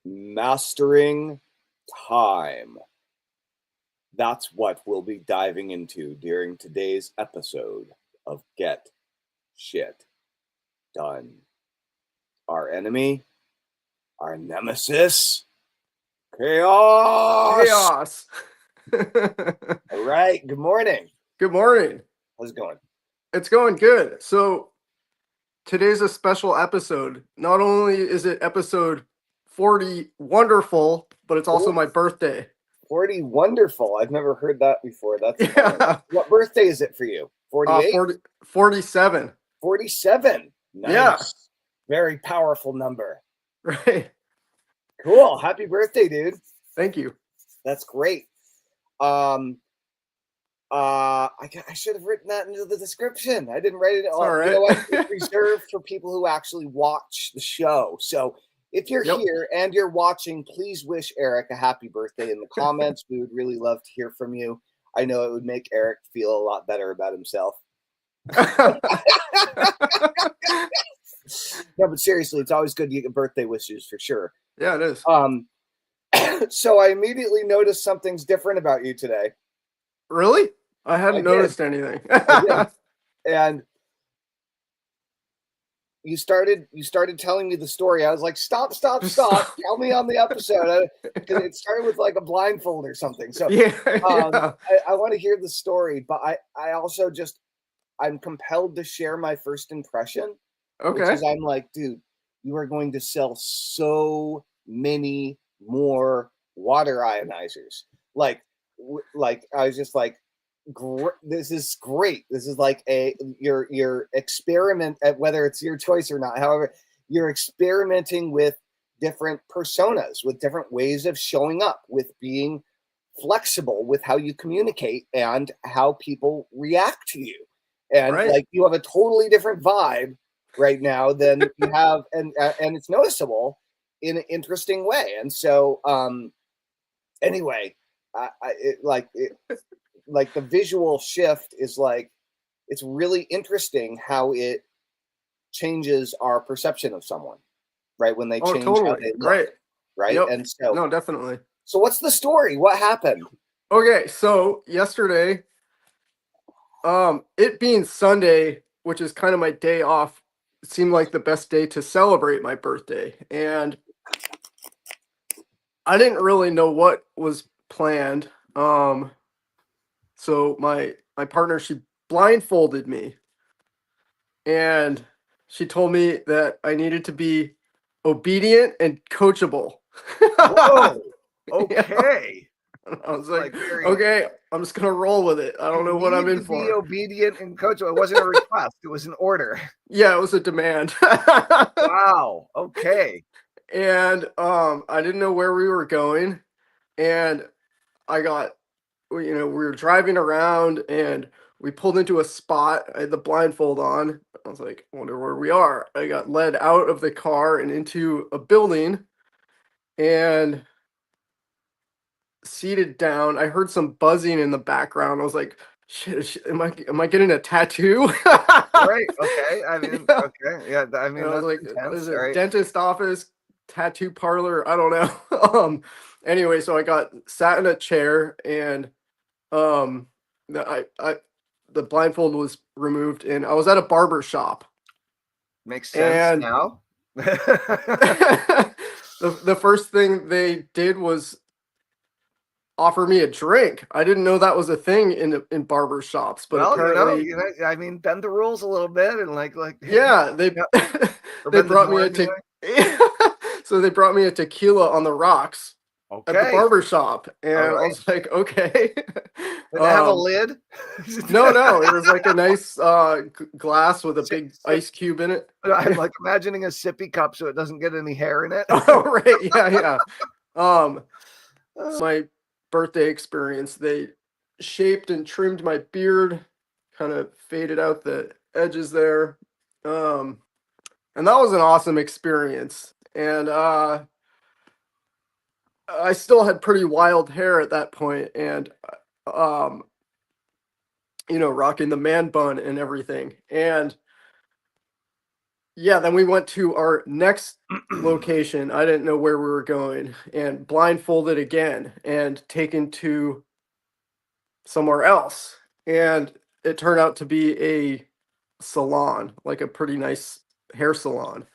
Mastering time. That's what we'll be diving into during today's episode of Get Shit Done. Our enemy, our nemesis, chaos. All right. Good morning. Good morning. How's it going? It's going good. So today's a special episode. Not only is it episode 40 wonderful, but it's also my birthday. 40 wonderful. I've never heard that before. That's funny. What birthday is it for you? 48? 47. 47. Nice. Yeah. Very powerful number. Right. Cool. Happy birthday, dude. Thank you. That's great. I should have written that into the description. I didn't write it. All right. You know what? It's reserved for people who actually watch the show. So if you're here and you're watching, please wish Eric a happy birthday in the comments. We would really love to hear from you. I know it would make Eric feel a lot better about himself. No, but seriously, it's always good to get birthday wishes for sure. Yeah, it is. So I immediately noticed something's different about you today. Really? I hadn't noticed anything. And you started telling me the story. I was like, stop. Tell me on the episode. It started with like a blindfold or something. So I want to hear the story, but I also I'm compelled to share my first impression. Okay. Because I'm like, dude, you are going to sell so many more water ionizers. Like I was just like, this is great. This is like your experiment at whether it's your choice or not. However, you're experimenting with different personas, with different ways of showing up, with being flexible with how you communicate and how people react to you. And like you have a totally different vibe right now than you have, and it's noticeable in an interesting way. And so anyway, like the visual shift is like, it's really interesting how it changes our perception of someone, right? When they change how they look, right? Yep. And so no, definitely. So what's the story? What happened? Okay, so yesterday, it being Sunday, which is kind of my day off, it seemed like the best day to celebrate my birthday. And I didn't really know what was planned. So my partner, she blindfolded me. And she told me that I needed to be obedient and coachable. Whoa. Okay. I was like, okay, I'm just gonna roll with it. I don't know what I'm in for. Be obedient and coachable. It wasn't a request; it was an order. Yeah, it was a demand. Wow. Okay. And I didn't know where we were going, and we were driving around, and we pulled into a spot. I had the blindfold on. I was like, I wonder where we are. I got led out of the car and into a building, and seated down. I heard some buzzing in the background. I was like, shit, am I getting a tattoo? Right. Okay. I mean, okay. Yeah. I mean, I was like, intense, is it right? Dentist office, tattoo parlor? I don't know. Anyway, so I got sat in a chair, and the blindfold was removed, and I was at a barber shop. Makes sense now. The first thing they did was offer me a drink. I didn't know that was a thing in barber shops, but apparently, you know, I mean, bend the rules a little bit and like yeah, they brought me so they brought me a tequila on the rocks at the barber shop, and I was like, okay. Did they have a lid? No, it was like a nice glass with a big ice cube in it. I'm like imagining a sippy cup so it doesn't get any hair in it. Oh, right, yeah. My birthday experience, they shaped and trimmed my beard, kind of faded out the edges there, and that was an awesome experience. And I still had pretty wild hair at that point, and rocking the man bun and everything. And yeah, then we went to our next location. I didn't know where we were going, and blindfolded again and taken to somewhere else. And it turned out to be a salon, like a pretty nice hair salon.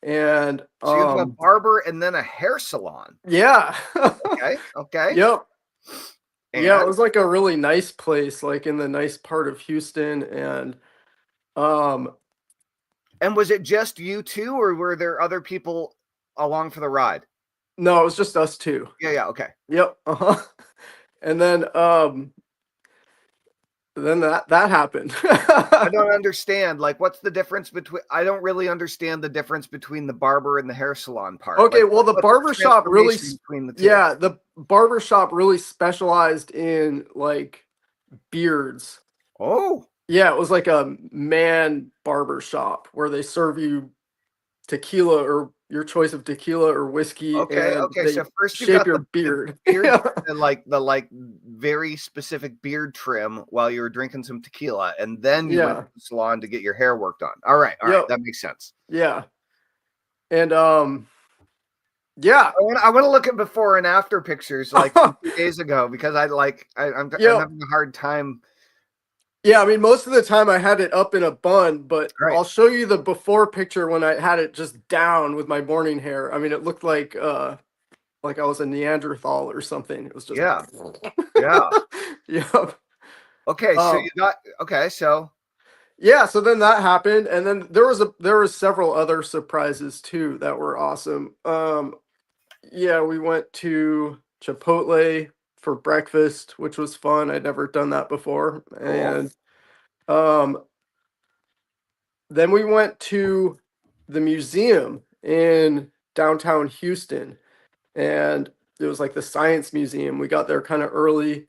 And So you have a barber and then a hair salon. yeah. Okay. Okay. Yep. Yeah, it And was like a really nice place, like in the nice part of Houston. Um and was it just you two, or were there other people along for the ride? no, it was just us two. Yeah. Yeah. Okay. Yep. Uh-huh. And then that happened. I don't understand. Like, what's the difference between? I don't really understand the difference between the barber and the hair salon part. Okay, Like, well, the what's barber shop really, transformation between the two? yeah, the barber shop really specialized in like beards. Oh, Yeah, it was like a man barber shop where they serve you tequila or your choice of tequila or whiskey, okay. and Okay. they So first you shape got your the beard. beard Yeah. and like very specific beard trim while you were drinking some tequila, and then you went Yeah. to the salon to get your hair worked on. All right. All right. Yep. That makes sense. Yeah. And yeah. I want to look at before and after pictures like 2 days ago, because I'm Yep. having a hard time. Yeah, I mean, most of the time I had it up in a bun, but Right. I'll show you the before picture when I had it just down with my morning hair. I mean, it looked like I was a Neanderthal or something. It was just Yeah. Yeah. Yep. Okay. So Um, you got okay. So yeah, so then that happened, and then there was several other surprises too that were awesome. Yeah, we went to Chipotle for breakfast, which was fun. I'd never done that before. cool. And um then we went to the museum in downtown Houston, and it was like the science museum. We got there kind of early,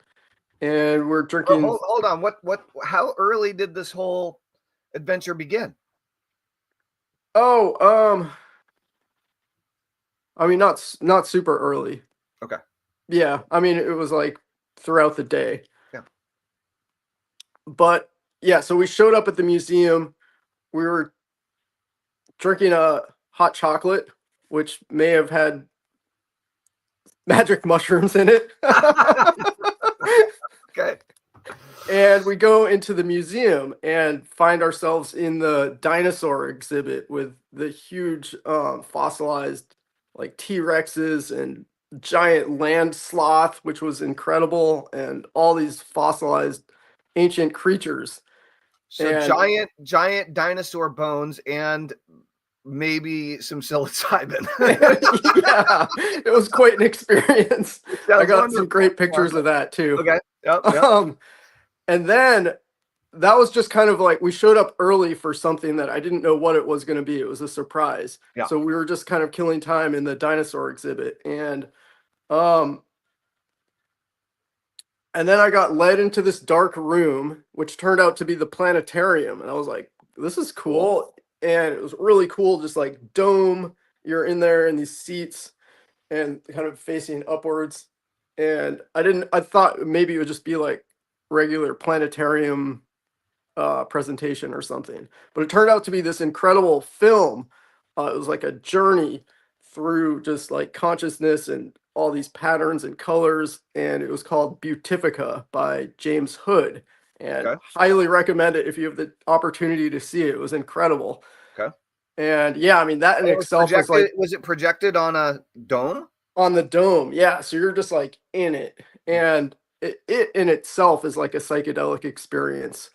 and we're Oh, drinking. hold on. How early did this whole adventure begin? Oh, I mean, not super early. Okay. Yeah, I mean, it was like throughout the day. Yeah. But yeah, so we showed up at the museum. We were drinking a hot chocolate, which may have had magic mushrooms in it. Okay. And we go into the museum and find ourselves in the dinosaur exhibit with the huge fossilized like T-Rexes and giant land sloth, which was incredible, and all these fossilized ancient creatures. So And giant dinosaur bones and maybe some psilocybin. yeah, it was quite an experience. I Sounds got some wonderful. great pictures of that too. Okay. Yep. Yep. And then that was just kind of like we showed up early for something that I didn't know what it was going to be. It was a surprise. Yeah. So we were just kind of killing time in the dinosaur exhibit. Um and then I got led into this dark room, which turned out to be the planetarium. And I was like, this is cool. And it was really cool, just like dome. You're in there in these seats and kind of facing upwards. And I thought maybe it would just be like regular planetarium presentation or something. But it turned out to be this incredible film. It was like a journey through just like consciousness and all these patterns and colors. And it was called Beautifica by James Hood. And Okay. highly recommend it if you have the opportunity to see it. It was incredible. Okay. And yeah, I mean, that in It was itself was like was it projected on a dome? on the dome. Yeah. So you're just like in it. And it in itself is like a psychedelic experience,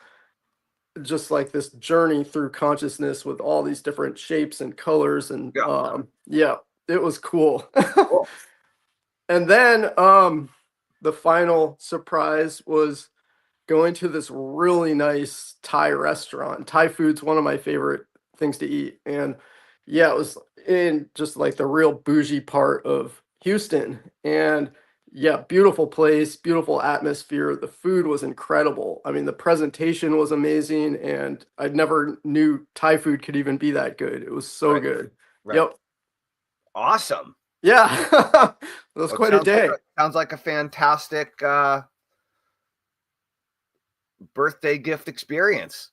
just like this journey through consciousness with all these different shapes and colors. And Yeah. yeah, it was cool. Cool. And then the final surprise was going to this really nice Thai restaurant. Thai food's one of my favorite things to eat. And yeah, it was in just like the real bougie part of Houston. And yeah, beautiful place, beautiful atmosphere. The food was incredible. I mean, the presentation was amazing, and I never knew Thai food could even be that good. It was so Right. good. Right. Yep. Awesome. Yeah. It was Well, quite a day. Sounds like a fantastic birthday gift experience.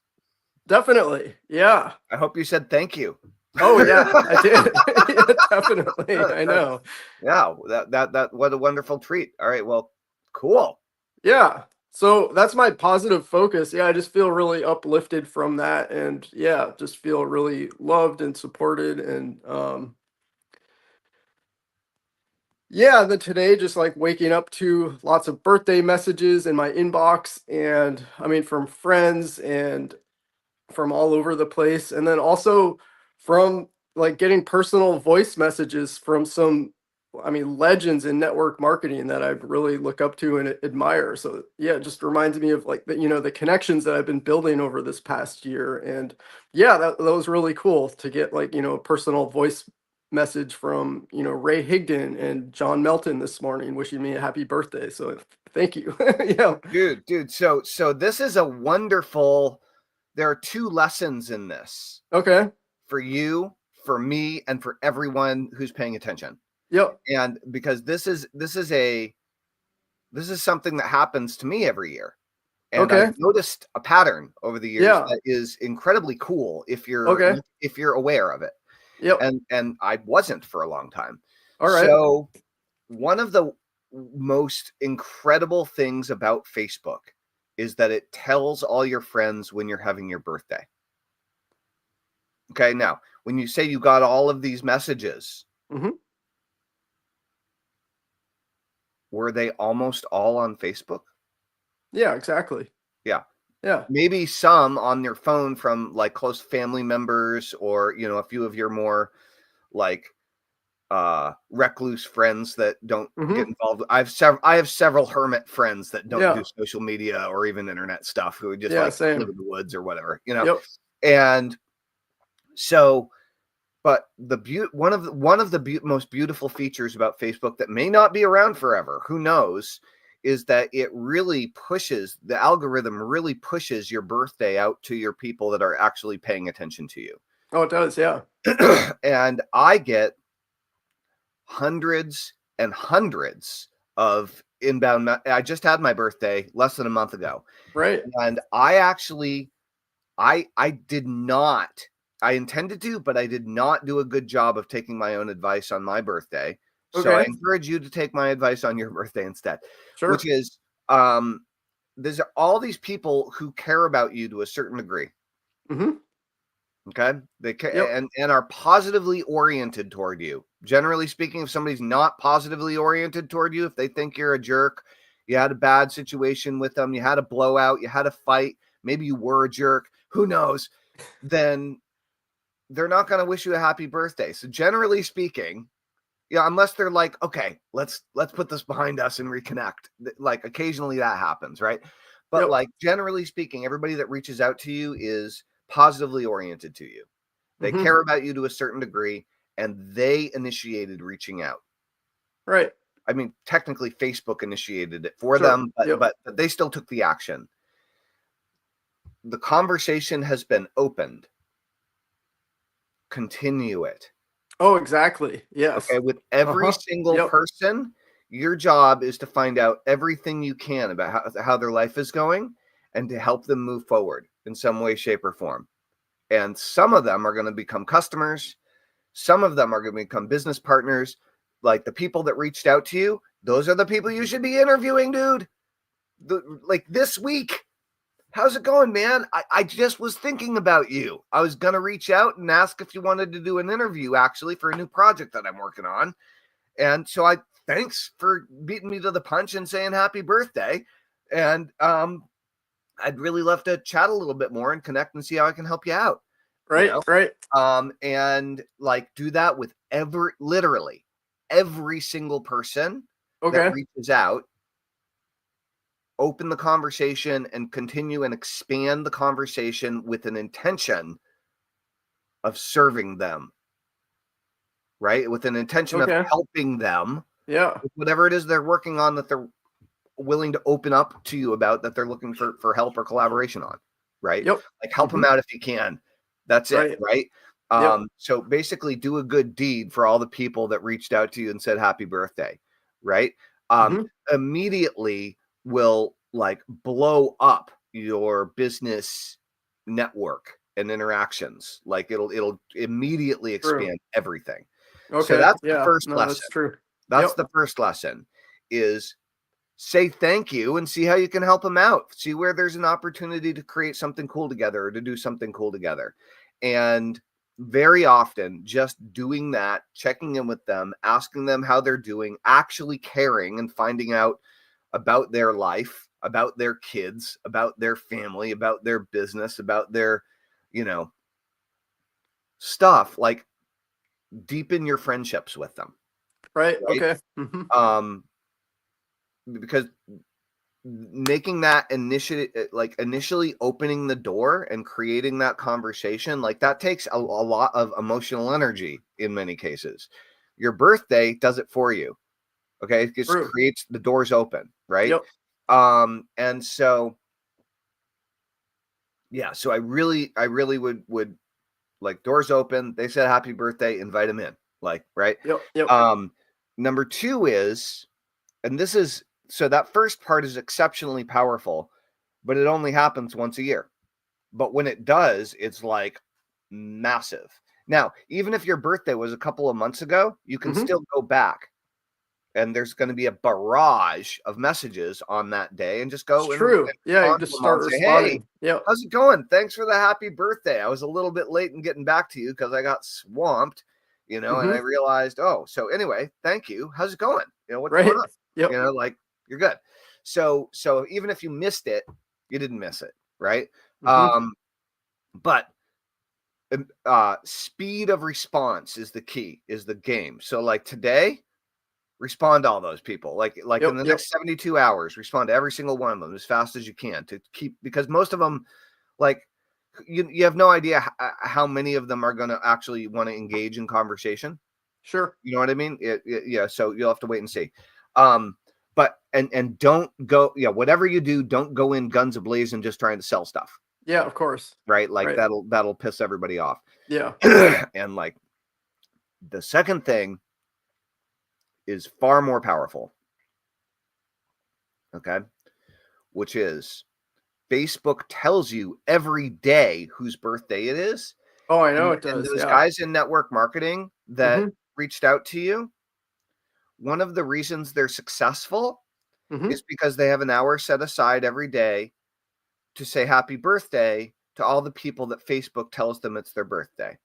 Definitely. Yeah. I hope you said thank you. Oh yeah, I did. Yeah, definitely. I know. Yeah, that what a wonderful treat. All right, well, cool. Yeah. So that's my positive focus. Yeah, I just feel really uplifted from that, and yeah, just feel really loved and supported, and yeah, then today just like waking up to lots of birthday messages in my inbox, and I mean from friends and from all over the place, and then also from like getting personal voice messages from some, I mean, legends in network marketing that I really look up to and admire. So yeah, it just reminds me of like the, the connections that I've been building over this past year. And yeah, that was really cool to get like, a personal voice message from, Ray Higdon and John Melton this morning wishing me a happy birthday. So thank you. Yeah. Dude, so this is a wonderful, there are two lessons in this Okay. for you, for me, and for everyone who's paying attention. Yep. And because this is something that happens to me every year. And Okay. I've noticed a pattern over the years Yeah. that is incredibly cool if Okay. you're aware of it. Yep. And I wasn't for a long time. All right. So one of the most incredible things about Facebook is that it tells all your friends when you're having your birthday. Okay, now when you say you got all of these messages, Mm-hmm. were they almost all on Facebook? Yeah, exactly. Yeah. Yeah. Maybe some on your phone from like close family members, or a few of your more like recluse friends that don't get Mm-hmm. involved. I have several hermit friends that don't do Yeah. social media or even internet stuff, who just Yeah, like live same. in the woods or whatever, Yep. and so, but one of the most beautiful features about Facebook that may not be around forever, who knows, is that it really pushes, the algorithm really pushes your birthday out to your people that are actually paying attention to you. Oh, it does. Yeah. And I get hundreds and hundreds of inbound. I just had my birthday less than a month ago, Right. and I actually, I did not. I intended to, but I did not do a good job of taking my own advice on my birthday. So I Okay. encourage you to take my advice on your birthday instead, which Sure. is there's all these people who care about you to a certain degree. Mm-hmm. Okay, they Yep. and are positively oriented toward you. Generally speaking, if somebody's not positively oriented toward you, if they think you're a jerk, you had a bad situation with them, you had a blowout, you had a fight, maybe you were a jerk, who knows, then they're not going to wish you a happy birthday. So generally speaking, unless they're like, okay, let's put this behind us and reconnect. Like occasionally that happens, right? But Yep. like generally speaking, everybody that reaches out to you is positively oriented to you. They Mm-hmm. care about you to a certain degree, and they initiated reaching out. Right. I mean, technically Facebook initiated it for Sure. them, Yep. but they still took the action. The conversation has been opened. Continue it. Oh, exactly. Yes. Okay, with every Uh-huh. single Yep. person, your job is to find out everything you can about how their life is going and to help them move forward in some way, shape, or form. And some of them are going to become customers. Some of them are going to become business partners. Like the people that reached out to you, those are the people you should be interviewing, dude. Like this week. How's it going, man? I just was thinking about you. I was going to reach out and ask if you wanted to do an interview actually for a new project that I'm working on. And so thanks for beating me to the punch and saying happy birthday. And I'd really love to chat a little bit more and connect and see how I can help you out. Right. Right. And like do that with literally every single person that Okay. reaches out. Open the conversation and continue and expand the conversation with an intention of serving them, right? With an intention of Okay. helping them Yeah. with whatever it is they're working on that they're willing to open up to you about, that they're looking for help or collaboration on, right? Yep. Like help them Mm-hmm. out if you can. That's it, Right. right? Yep. So basically do a good deed for all the people that reached out to you and said happy birthday, right? Mm-hmm. Immediately will like blow up your business network and interactions. Like it'll immediately expand everything. Okay. So that's the Yeah. first No, lesson. that's true. That's Yep. the first lesson is say thank you and see how you can help them out. See where there's an opportunity to create something cool together or to do something cool together. And very often just doing that, checking in with them, asking them how they're doing, actually caring and finding out about their life, about their kids, about their family, about their business, about their, stuff, like deepen your friendships with them. Right. Right. Okay. Because making that initially opening the door and creating that conversation, like that takes a lot of emotional energy in many cases. Your birthday does it for you. Okay. It just creates the doors open. Right. Yep. And so, yeah, so I really would like doors open. They said happy birthday, invite them in. Like, right. Yep. Number two is, and this is, so that first part is exceptionally powerful, but it only happens once a year. But when it does, it's like massive. Now, even if your birthday was a couple of months ago, you can still go back and there's going to be a barrage of messages on that day and just go and Yeah, you just start responding. Hey, how's it going? Thanks for the happy birthday. I was a little bit late in getting back to you because I got swamped, and I realized, so anyway, thank you. How's it going? What's going on? Yep. Like you're good. So even if you missed it, you didn't miss it. Right. But speed of response is the key, is the game. So like today, respond to all those people. Like in the next 72 hours, respond to every single one of them as fast as you can to keep, because most of them, like you have no idea how many of them are going to actually want to engage in conversation. Sure. You know what I mean? Yeah. So you'll have to wait and see. But and don't go, whatever you do, don't go in guns ablazing just trying to sell stuff. Yeah, of course. Right. Like that'll piss everybody off. Yeah. And like the second thing is far more powerful. Okay. Which is Facebook tells you every day whose birthday it is. Oh, I know it does. And those guys in network marketing that reached out to you, one of the reasons they're successful is because they have an hour set aside every day to say happy birthday to all the people that Facebook tells them it's their birthday.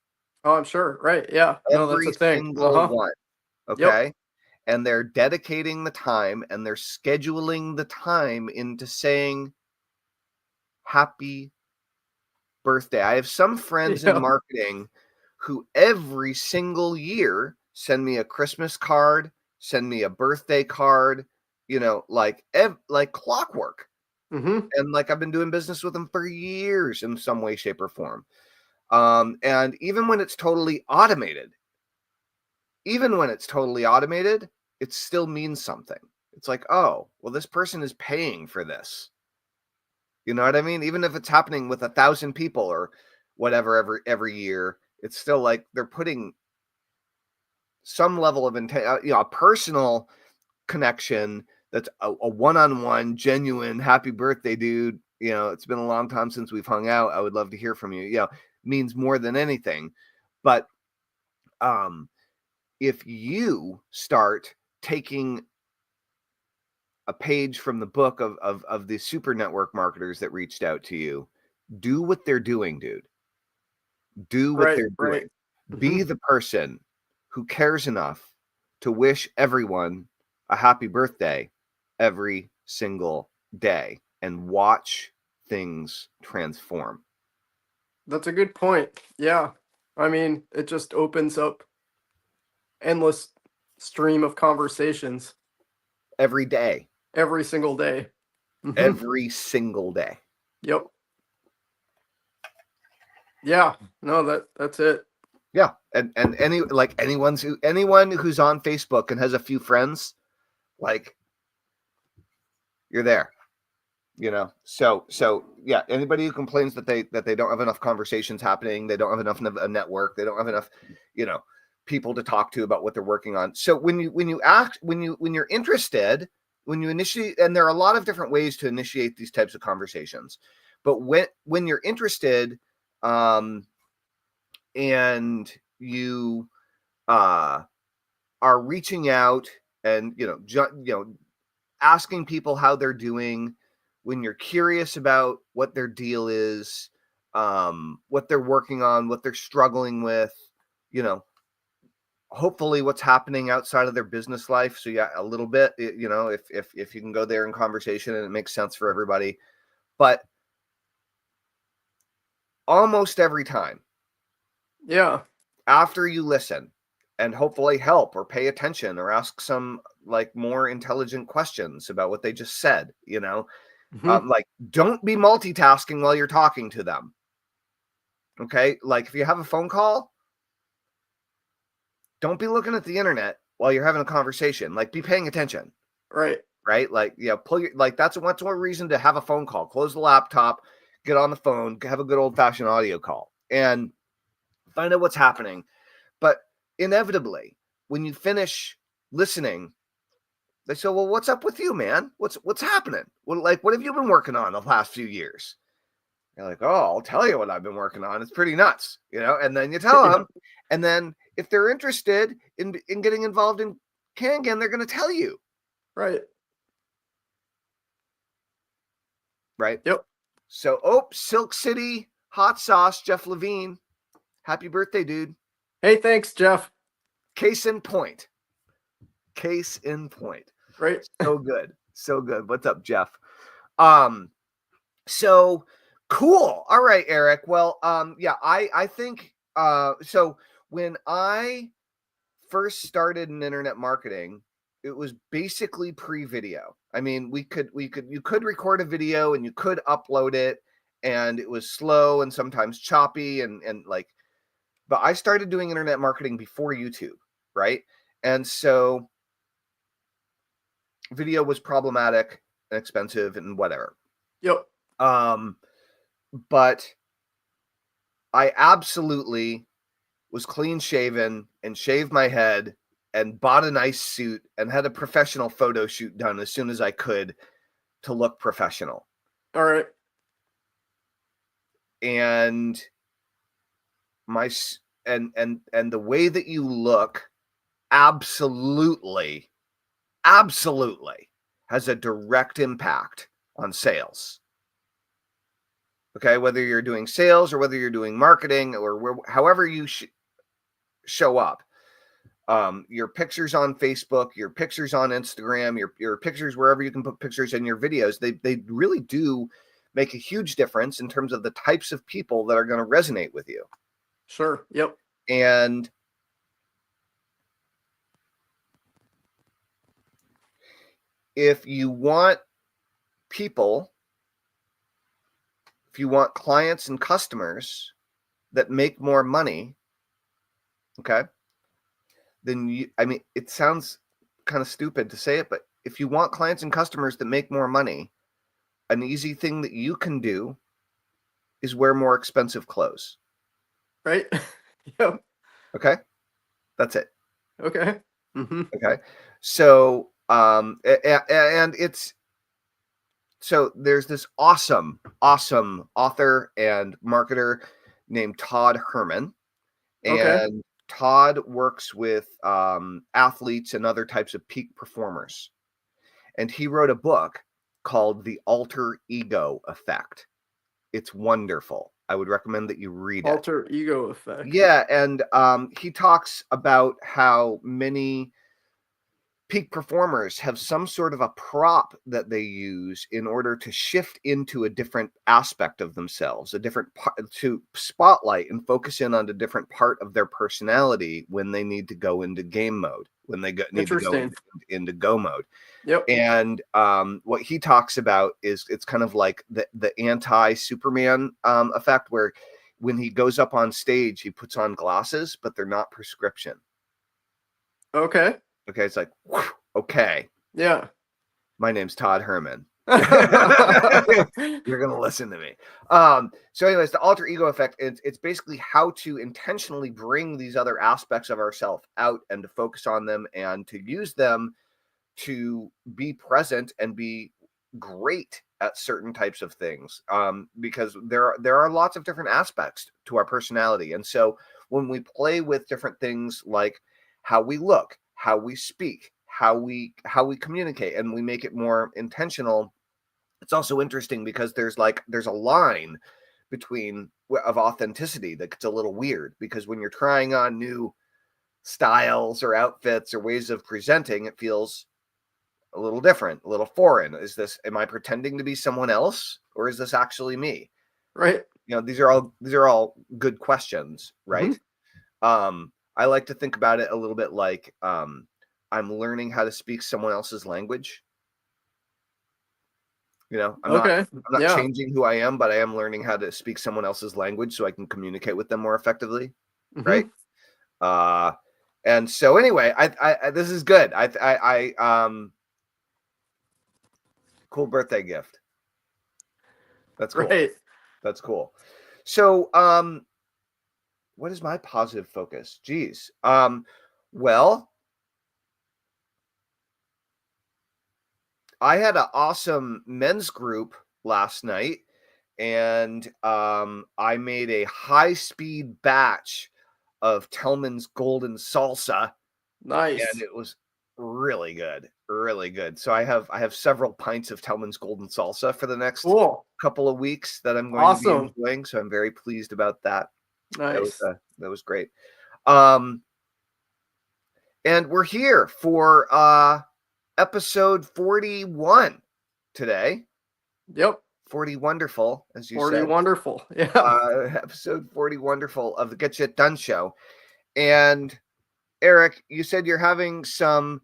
Oh, I'm sure. Right. Yeah. No, that's a thing. Single one. Okay. Yep. And they're dedicating the time and they're scheduling the time into saying happy birthday. I have some friends in marketing who every single year send me a Christmas card, send me a birthday card, like clockwork. And like I've been doing business with them for years in some way, shape, or form. And even when it's totally automated, it still means something. It's like, oh, well, this person is paying for this. You know what I mean? Even if it's happening with 1,000 people or whatever every year, it's still like they're putting some level of intent, a personal connection that's a one-on-one, genuine, happy birthday, dude. It's been a long time since we've hung out. I would love to hear from you. Means more than anything. But if you start taking a page from the book of the super network marketers that reached out to you, do what they're doing, dude. Do what they're doing. Be the person who cares enough to wish everyone a happy birthday every single day and watch things transform. That's a good point. Yeah. I mean, it just opens up endless stream of conversations every day. Every single day. Every single day. Yep. Yeah. No, that's it. Yeah. And anyone who's on Facebook and has a few friends, like you're there. So yeah, anybody who complains that they don't have enough conversations happening, they don't have enough of a network, they don't have enough, people to talk to about what they're working on. So when you're interested, when you initiate, and there are a lot of different ways to initiate these types of conversations, but when you're interested, and you are reaching out and asking people how they're doing, when you're curious about what their deal is, what they're working on, what they're struggling with, hopefully what's happening outside of their business life. So yeah, a little bit, if you can go there in conversation and it makes sense for everybody. But almost every time, Yeah. after you listen and hopefully help or pay attention or ask some like more intelligent questions about what they just said, like, don't be multitasking while you're talking to them. Okay. Like if you have a phone call, don't be looking at the internet while you're having a conversation. Like, be paying attention. Right. Right. Like, pull your, like, that's one reason to have a phone call. Close the laptop, get on the phone, have a good old fashioned audio call and find out what's happening. But inevitably, when you finish listening, they say, well, what's up with you, man? What's happening? What have you been working on the last few years? You're like, oh, I'll tell you what I've been working on. It's pretty nuts, and then you tell them. And then if they're interested in getting involved in Kangen, they're going to tell you. Right. Right. Yep. So, Silk City hot sauce, Jeff Levine. Happy birthday, dude. Hey, thanks, Jeff. Case in point. Right. So good. So good. What's up, Jeff? So cool. All right, Eric. Well, yeah, I think, so when I first started in internet marketing, it was basically pre-video. I mean, you could record a video and you could upload it, and it was slow and sometimes choppy and like, but I started doing internet marketing before YouTube, right? And so video was problematic and expensive and whatever. Yep. But I absolutely was clean shaven and shaved my head and bought a nice suit and had a professional photo shoot done as soon as I could to look professional. All right. And and the way that you look absolutely has a direct impact on sales. Okay, whether you're doing sales or whether you're doing marketing or however you show up, your pictures on Facebook, your pictures on Instagram, your pictures wherever you can put pictures in your videos, they really do make a huge difference in terms of the types of people that are going to resonate with you. Sure. Yep. And if you want clients and customers that make more money, okay, then it sounds kind of stupid to say it, but if you want clients and customers that make more money, an easy thing that you can do is wear more expensive clothes. Right. Yep. Okay. That's it. Okay. Okay. So, and so there's this awesome author and marketer named Todd Herman. And okay. Todd works with athletes and other types of peak performers. And he wrote a book called The Alter Ego Effect. It's wonderful. I would recommend that you read it. Alter Ego Effect. Yeah. And he talks about how many peak performers have some sort of a prop that they use in order to shift into a different aspect of themselves, a different part, to spotlight and focus in on a different part of their personality when they need to go into game mode, when they need to go into go mode. Yep. And what he talks about is it's kind of like the anti-Superman effect, where when he goes up on stage, he puts on glasses, but they're not prescription. Okay. Okay, it's like, okay. Yeah. My name's Todd Herman. You're gonna listen to me. So anyways, the alter ego effect, it's basically how to intentionally bring these other aspects of ourselves out and to focus on them and to use them to be present and be great at certain types of things, because there are lots of different aspects to our personality. And so when we play with different things like how we look, how we speak, how we communicate, and we make it more intentional, it's also interesting because there's a line between of authenticity that gets a little weird, because when you're trying on new styles or outfits or ways of presenting, it feels a little different, a little foreign. Am I pretending to be someone else, or is this actually me? Right. These are all good questions, right? I like to think about it a little bit like I'm learning how to speak someone else's language. I'm Okay. not Yeah. changing who I am, but I am learning how to speak someone else's language so I can communicate with them more effectively, right? And so anyway, I this is good. Cool birthday gift. That's cool. Right. That's cool. So, what is my positive focus? Geez. Well, I had an awesome men's group last night, and I made a high-speed batch of Tellman's golden salsa. Nice. And it was really good, really good. So I have several pints of Tellman's golden salsa for the next couple of weeks that I'm going to be enjoying. So I'm very pleased about that. Nice. That was great. And we're here for episode 41 today. Yep. 40 wonderful, as you 40 said. Wonderful. Yeah. Episode 40 wonderful of the Get Shit Done show. And Eric, you said you're having some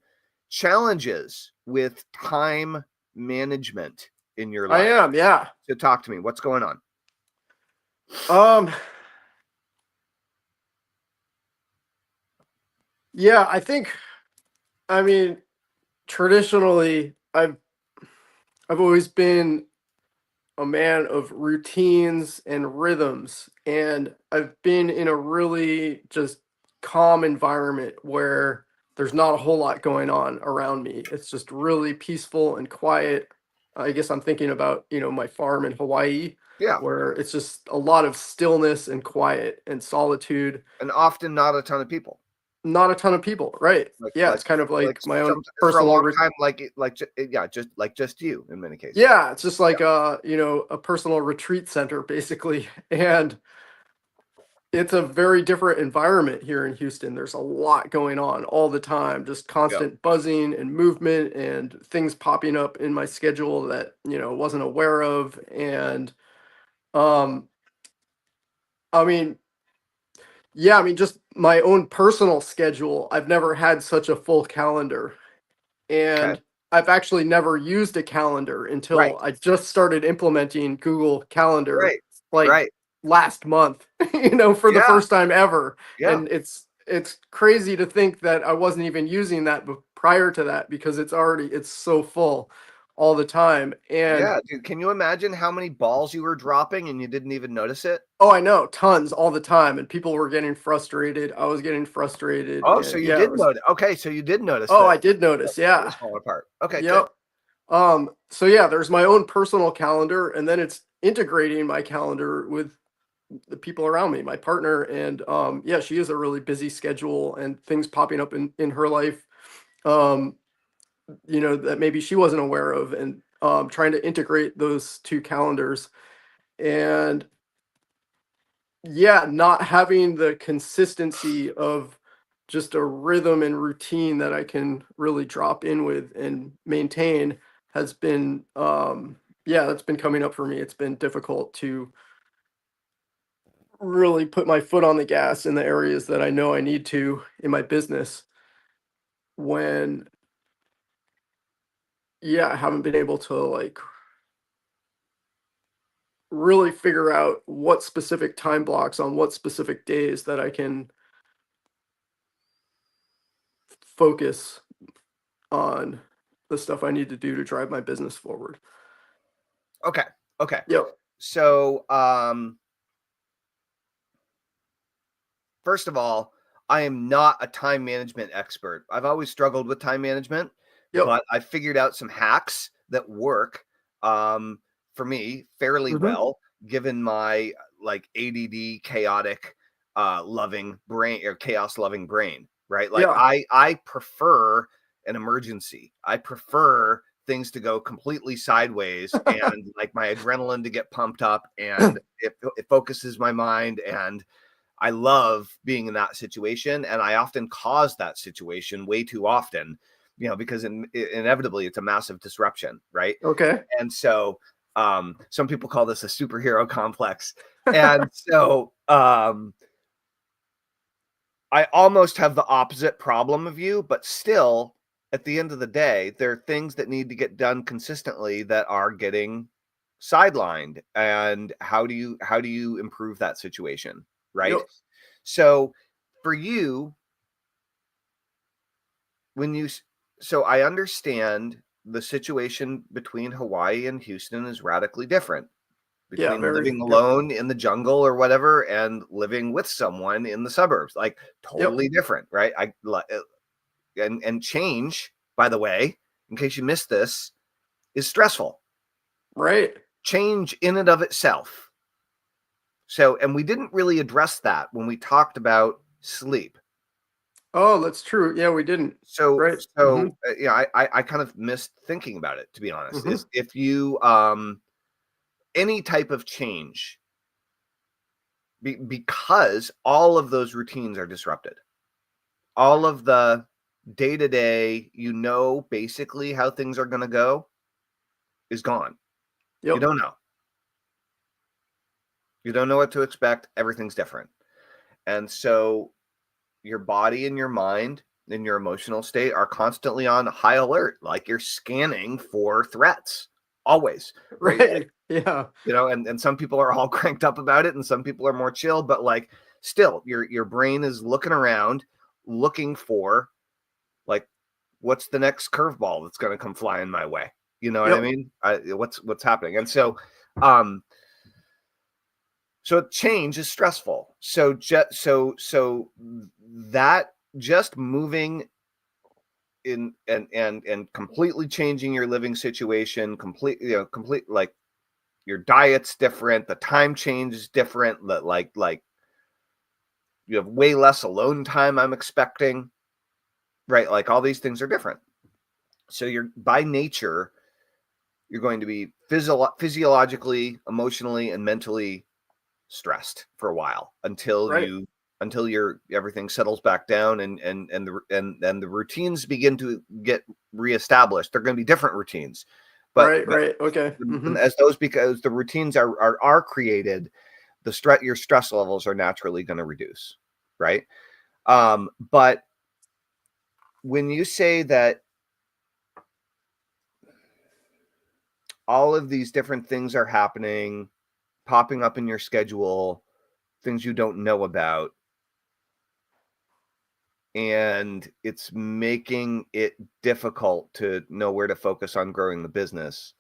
challenges with time management in your life. I am, yeah. So talk to me. What's going on? Yeah, I mean, traditionally, I've always been a man of routines and rhythms, and I've been in a really just calm environment where there's not a whole lot going on around me. It's just really peaceful and quiet. I guess I'm thinking about, my farm in Hawaii, where it's just a lot of stillness and quiet and solitude. And often not a ton of people. Not a ton of people, right? It's kind of like my own for a personal long time, just you in many cases. Yeah, it's just like a personal retreat center basically. And it's a very different environment here in Houston. There's a lot going on all the time, just constant buzzing and movement and things popping up in my schedule that, wasn't aware of. And I mean, just my own personal schedule. I've never had such a full calendar. And I've actually never used a calendar until I just started implementing Google Calendar last month, for the first time ever. And it's crazy to think that I wasn't even using that prior to that, because it's so full all the time. And dude, can you imagine how many balls you were dropping and you didn't even notice it? Oh, I know, tons all the time, and people were getting frustrated. I was getting frustrated. Oh, so you did notice. Okay, so you did notice. Oh, I did notice. Yeah. Smaller part. Okay. Yep. Good. So yeah, there's my own personal calendar, and then it's integrating my calendar with the people around me, my partner, and she has a really busy schedule and things popping up in her life, that maybe she wasn't aware of, and trying to integrate those two calendars. And not having the consistency of just a rhythm and routine that I can really drop in with and maintain has been, that's been coming up for me. It's been difficult to really put my foot on the gas in the areas that I know I need to in my business, when, I haven't been able to really figure out what specific time blocks on what specific days that I can focus on the stuff I need to do to drive my business forward. Okay. Yep. So, first of all, I am not a time management expert. I've always struggled with time management, but I figured out some hacks that work. for me fairly Mm-hmm. well, given my like ADD, chaotic, loving brain, or chaos loving brain, right? Like Yeah. I prefer an emergency. I prefer things to go completely sideways, and like my adrenaline to get pumped up, and it focuses my mind, and I love being in that situation, and I often cause that situation way too often, because inevitably it's a massive disruption, right? Okay. And so some people call this a superhero complex. And so I almost have the opposite problem of you, but still, at the end of the day, there are things that need to get done consistently that are getting sidelined. And how do you improve that situation, right? Yep. So for you, when you so I understand the situation between Hawaii and Houston is radically different, Yeah. between Very living different. alone in the jungle or whatever and living with someone in the suburbs. Like, Yep. totally different, right? And change, by the way, in case you missed this, is stressful. Right. Change in and of itself. So, and we didn't really address that when we talked about sleep. Oh, that's true. Yeah, we didn't. So, Right. Mm-hmm. yeah, I kind of missed thinking about it, to be honest. Mm-hmm. Is if you any type of change, because all of those routines are disrupted, all of the day to day, basically how things are going to go is gone. You Yep. don't know. You don't know what to expect. Everything's different. And so your body and your mind and your emotional state are constantly on high alert, like you're scanning for threats always, right? Right. Yeah. And some people are all cranked up about it and some people are more chill, but like still your brain is looking around, looking for like, what's the next curveball that's going to come flying my way? You know what I Yep. mean? What's happening? And um, so change is stressful. So that just moving in and completely changing your living situation, complete like your diet's different, the time change is different, like you have way less alone time I'm expecting, right? Like all these things are different. So you're by nature, you're going to be physiologically, emotionally, and mentally stressed for a while Right. until your everything settles back down and the routines begin to get reestablished. They're going to be different routines, but Right. Right. Okay. Mm-hmm. as those, because the routines are created, your stress levels are naturally going to reduce, right? But when you say that all of these different things are happening, popping up in your schedule, things you don't know about, and it's making it difficult to know where to focus on growing the business.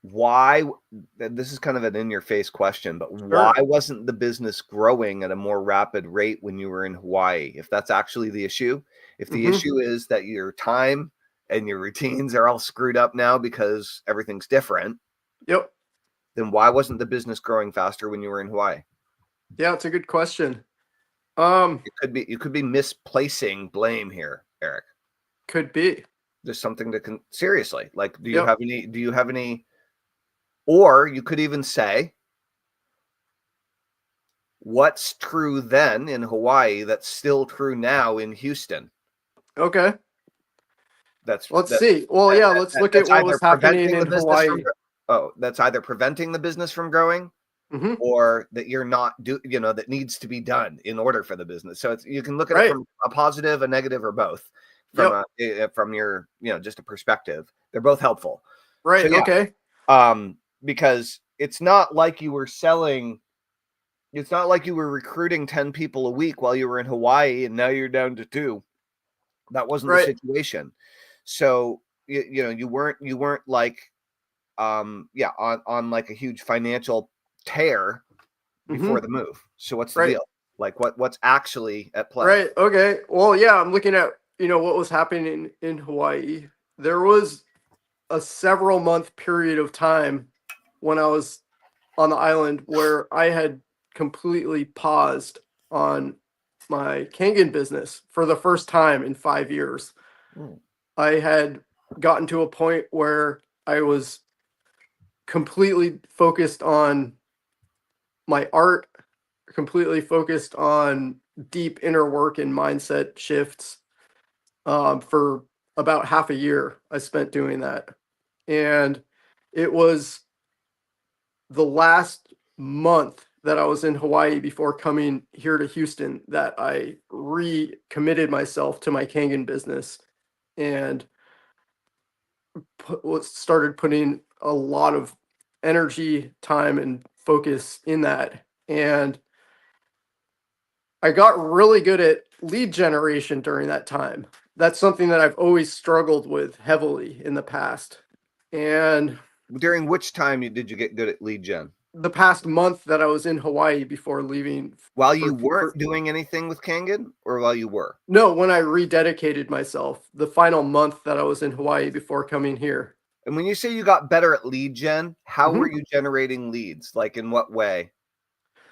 Why, this is kind of an in-your-face question, but why Sure. wasn't the business growing at a more rapid rate when you were in Hawaii? If that's actually the issue, if the Mm-hmm. issue is that your time and your routines are all screwed up now because everything's different, Yep. then why wasn't the business growing faster when you were in Hawaii? Yeah, it's a good question. Um, You could be misplacing blame here, Eric. could be. There's something to seriously, like, Yep. do you have any, or you could even say, what's true then in Hawaii that's still true now in Houston? Okay. That's Let's see. Well, yeah, let's look at that's what either was happening preventing the in business from Hawaii. that's either preventing the business from growing, Mm-hmm. or that you're not that needs to be done in order for the business. So you can look at it Right. from a positive, a negative, or both, Yep. from your just a perspective. They're both helpful. So Right. yeah, Okay. because it's not like you were selling. It's not like you were recruiting 10 people a week while you were in Hawaii and now you're down to 2. That wasn't the Right. situation. So you weren't like yeah, on like a huge financial tear Mm-hmm. before the move. So what's the Right. deal? Like what's actually at play? Right. Okay. Well, yeah, I'm looking at, what was happening in Hawaii. There was a several month period of time when I was on the island where I had completely paused on my Kangen business for the first time in 5 years. Mm. I had gotten to a point where I was completely focused on my art, completely focused on deep inner work and mindset shifts. For about half a year, I spent doing that. And it was the last month that I was in Hawaii before coming here to Houston that I recommitted myself to my Kangen business and started putting a lot of energy, time, and focus in that. And I got really good at lead generation during that time. That's something that I've always struggled with heavily in the past. And During which time did you get good at lead gen? the past month that I was in Hawaii before leaving While you weren't doing anything with Kangen, or while you were? No, when I rededicated myself, the final month that I was in Hawaii before coming here. And when you say you got better at lead gen, how were Mhm. you generating leads? Like in what way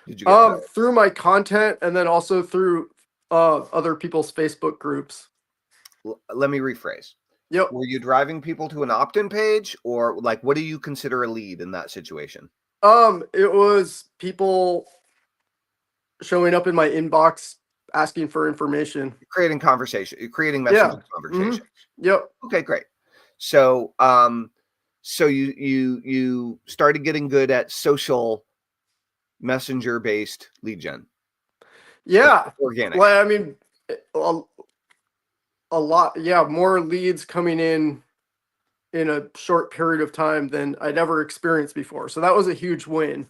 did you get better? Through my content and then also through other people's Facebook groups. Let me rephrase. Yep. Were you driving people to an opt-in page, or like what do you consider a lead in that situation? It was people showing up in my inbox asking for information. You're creating conversation. You're creating Yeah. messenger conversation. Yep. Okay, great. So, so you started getting good at social messenger based lead gen. Yeah. Organic. Well, I mean, a lot. Yeah, more leads coming in a short period of time than I'd ever experienced before. So that was a huge win.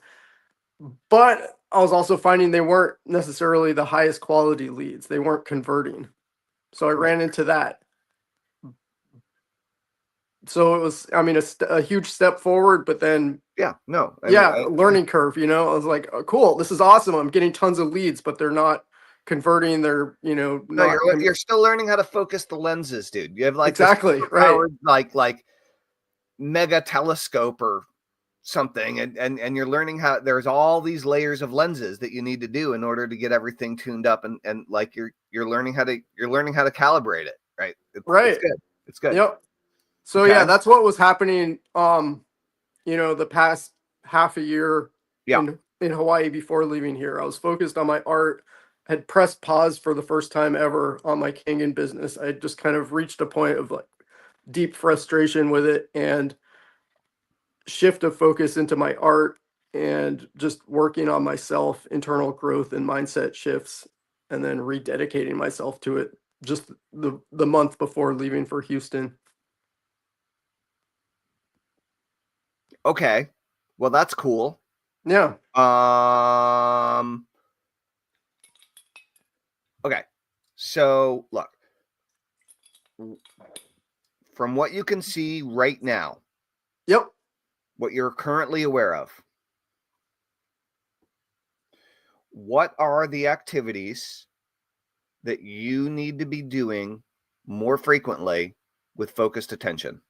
But I was also finding they weren't necessarily the highest quality leads. They weren't converting. So I Right. ran into that. So it was, I mean, a huge step forward, but then, Yeah, no. yeah, learning curve, I was like, oh, cool, this is awesome. I'm getting tons of leads, but they're not converting. They're, no, not. you're still learning how to focus the lenses, dude. You have like this Exactly. Right. powered like mega telescope or something, and you're learning how there's all these layers of lenses that you need to do in order to get everything tuned up, and like you're learning how to calibrate it, right? It's Right. good. It's good. Yep. So Okay. yeah, that's what was happening. The past half a year Yeah. in Hawaii before leaving here. I was focused on my art, had pressed pause for the first time ever on my Kangen business. I had just kind of reached a point of like deep frustration with it and shift of focus into my art and just working on myself, internal growth and mindset shifts, and then rededicating myself to it just the month before leaving for Houston. Okay. Well, that's cool. Yeah. Okay. So look, from what you can see right now, Yep. what you're currently aware of, what are the activities that you need to be doing more frequently with focused attention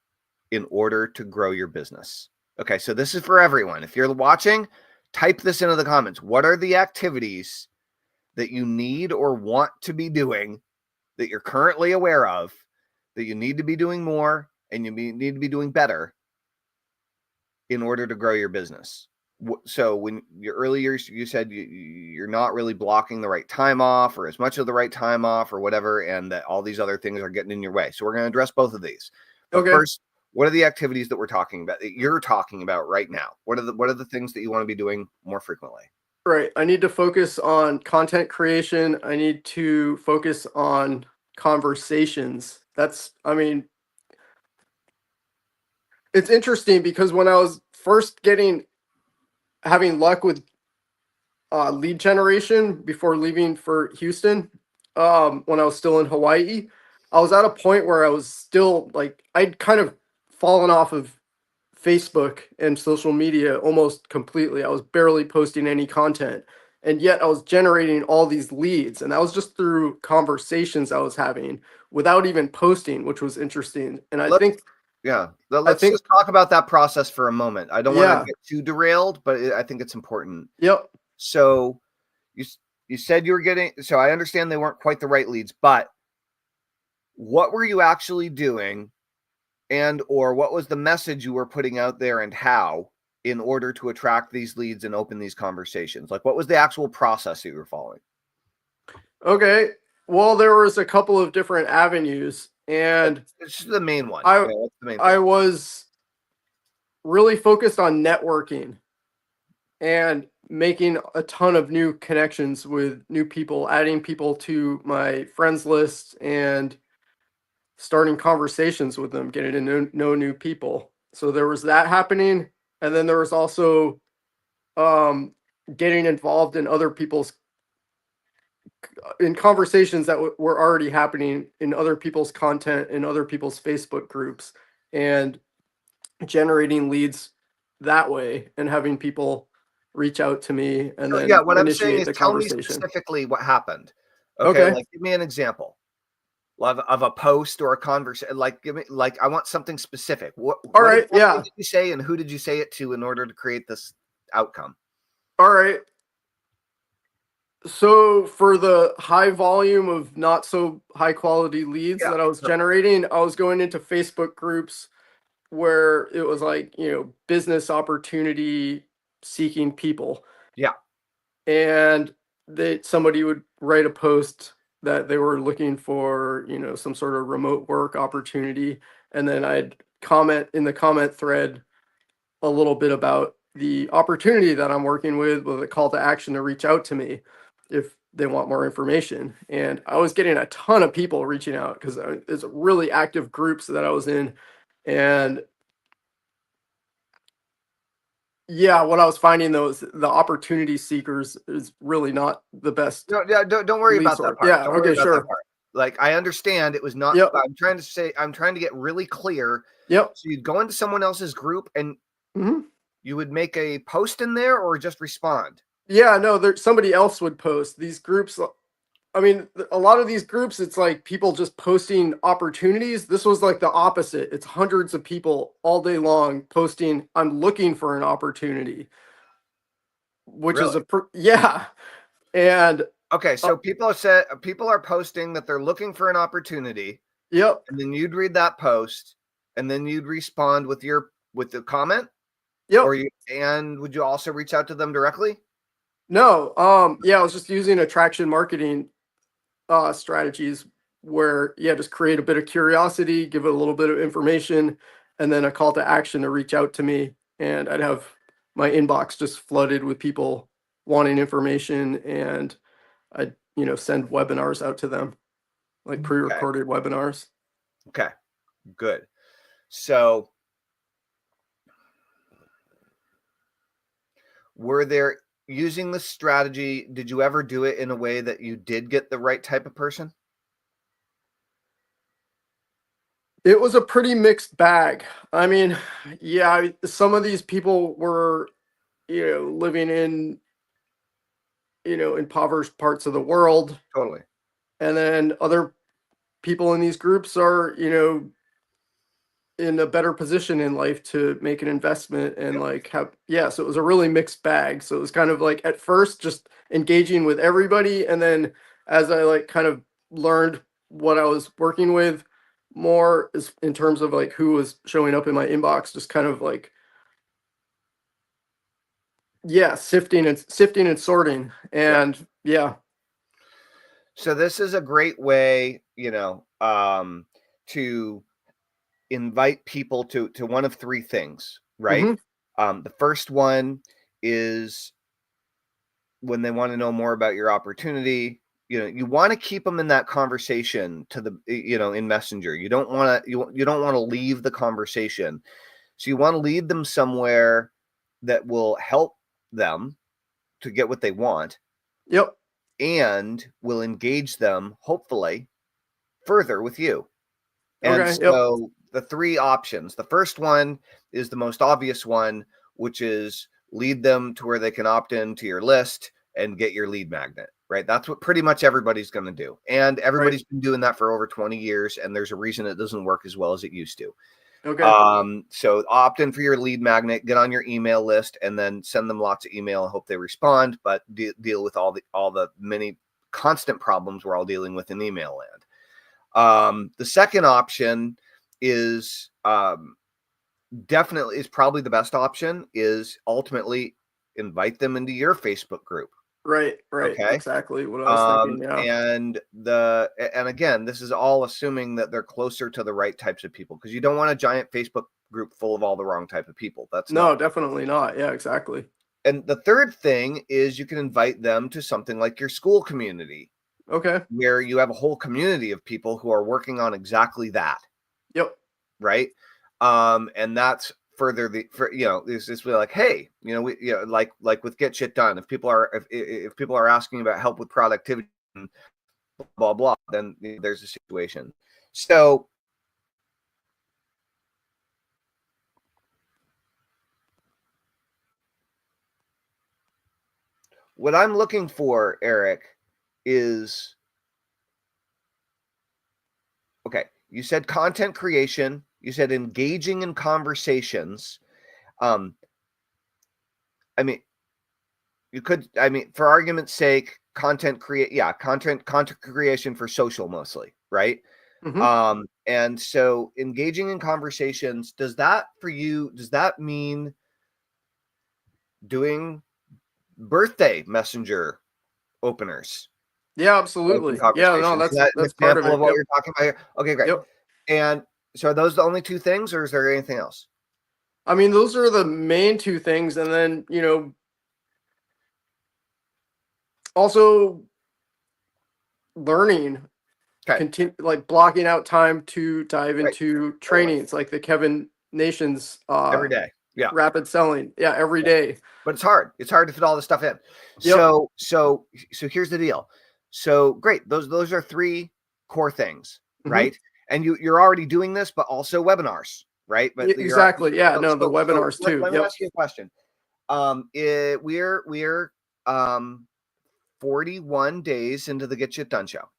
in order to grow your business? Okay, so this is for everyone. If you're watching, type this into the comments. What are the activities that you need or want to be doing that you're currently aware of that you need to be doing more and you need to be doing better in order to grow your business? So when you earlier you said you're not really blocking the right time off or as much of the right time off or whatever, and that all these other things are getting in your way. So we're going to address both of these. But Okay. first, what are the activities that we're talking about, that you're talking about right now? What are the things that you want to be doing more frequently? Right. I need to focus on content creation. I need to focus on conversations. I mean, it's interesting because when I was first having luck with lead generation before leaving for Houston, when I was still in Hawaii, I was at a point where I was still like, I'd kind of fallen off of Facebook and social media almost completely. I was barely posting any content. and yet I was generating all these leads, and that was just through conversations I was having without even posting, which was interesting. And I Let's think, let's just talk about that process for a moment. I don't want yeah, to get too derailed, but I think it's important. yep. So you said you were getting, so I understand they weren't quite the right leads, but what were you actually doing, and or what was the message you were putting out there, and how, in order to attract these leads and open these conversations? Like, what was the actual process you were following? Okay. Well, there was a couple of different avenues, and It's the main one. I Yeah, what's the main I thing? was really focused on networking and making a ton of new connections with new people, adding people to my friends list and starting conversations with them, getting to know new people. So there was that happening. And then there was also um, getting involved in other people's in conversations that were already happening in other people's content in other people's Facebook groups, and generating leads that way and having people reach out to me and So, yeah, then what I'm saying initiate is the tell me conversation. specifically what happened. Okay, Okay. like give me an example of a post or a conversation. Like give me, like, I want something specific. All What right. exactly Yeah. did you say, and who did you say it to in order to create this outcome? All right. So for the high volume of not so high quality leads Yeah. that I was So, generating, I was going into Facebook groups where it was like, business opportunity seeking people. yeah. And somebody would write a post that they were looking for, some sort of remote work opportunity, and then I'd comment in the comment thread a little bit about the opportunity that I'm working with a call to action to reach out to me if they want more information. And I was getting a ton of people reaching out because it's really active groups that I was in. And yeah, what I was finding though is the opportunity seekers is really not the best No, yeah, don't worry lead about that source. part. Yeah, Don't worry okay, about that sure. part. Like, I understand it was not. Yep, I'm trying to get really clear. yep. So you'd go into someone else's group and Mhm. you would make a post in there, or just respond. Yeah, no, there somebody else would post. These groups, I mean, a lot of these groups, it's like people just posting opportunities. This was like the opposite. It's hundreds of people all day long posting, "I'm looking for an opportunity," which is Really? yeah. And Okay, uh, so people are posting that they're looking for an opportunity, yep, and then you'd read that post, and then you'd respond with the comment, yep. or would you also reach out to them directly? No, yeah, I was just using attraction marketing strategies where, yeah, just create a bit of curiosity, give it a little bit of information, and then a call to action to reach out to me. And I'd have my inbox just flooded with people wanting information, and I'd, send webinars out to them, like Okay, pre-recorded webinars. okay, good. So, were there using the strategy? Did you ever do it in a way that you did get the right type of person? It was a pretty mixed bag. I mean, yeah, some of these people were, living in, impoverished parts of the world. Totally. And then other people in these groups are, in a better position in life to make an investment and Yep. like have, yeah, so it was a really mixed bag. So it was kind of like at first just engaging with everybody, and then as I like kind of learned what I was working with more is in terms of like who was showing up in my inbox, just kind of like, yeah, sifting and sorting. Yep. And yeah. So this is a great way, to invite people to one of three things, right? Hmm. The first one is when they want to know more about your opportunity. You want to keep them in that conversation in Messenger. You don't want to you don't want to leave the conversation. So you want to lead them somewhere that will help them to get what they want, Yep. and will engage them, hopefully, further with you. And Okay. Yep. so the three options, the first one is the most obvious one, which is lead them to where they can opt in to your list and get your lead magnet, right? That's what pretty much everybody's going to do. And everybody's been doing that for over 20 years. And there's a reason it doesn't work as well as it used to. Okay. So opt in for your lead magnet, get on your email list, and then send them lots of email and hope they respond, but deal with all the many constant problems we're all dealing with in email land. The second option is definitely is probably the best option, is ultimately invite them into your Facebook group. Right. Okay. Exactly what I was thinking. Yeah. And again, this is all assuming that they're closer to the right types of people, because you don't want a giant Facebook group full of all the wrong type of people. That's definitely not. Yeah, exactly. And the third thing is you can invite them to something like your school community. Okay. Where you have a whole community of people who are working on exactly that. Yep. Right. And that's further it's really like, hey, like with Get Shit Done, if people are asking about help with productivity and blah blah, then there's a situation. So what I'm looking for, Eric, is, okay, you said content creation, you said engaging in conversations. I mean, for argument's sake, content creation for social mostly, right? Mm-hmm. And so engaging in conversations, does that mean doing birthday messenger openers? Yeah, absolutely. Yeah, no, Is that an that's part of example it. of what you're talking about here? Okay, great. Yep. And so are those the only two things, or is there anything else? I mean, those are the main two things, and then also learning, Okay. like blocking out time to dive Right. into trainings, like the Kevin Nations Every day. Yeah. rapid selling. Yeah, every day. But it's hard. It's hard to fit all this stuff in. Yep. So here's the deal. So great. Those are three core things, right? And you're already doing this, but also webinars, right? But exactly. Yeah. No, the webinars too. Let me ask you a question. We're 41 days into the Get Shit Done show.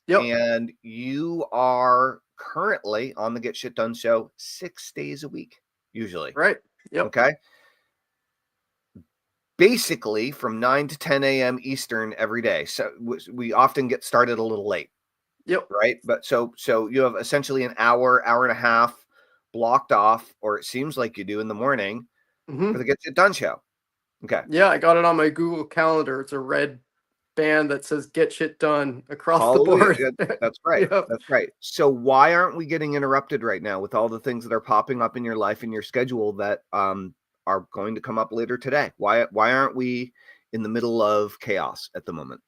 Yep. And you are currently on the Get Shit Done show 6 days a week, usually. Right. Yep. Okay. Basically from 9 to 10 a.m. Eastern every day. So we often get started a little late. Yep. Right. But so you have essentially an hour and a half blocked off, or it seems like you do, in the morning for the Get Shit Done show. Okay. Yeah, I got it on my Google Calendar. It's a red band that says "Get Shit Done" across the board. That's right. Yep. That's right. So why aren't we getting interrupted right now with all the things that are popping up in your life and your schedule that are going to come up later today? Why aren't we in the middle of chaos at the moment?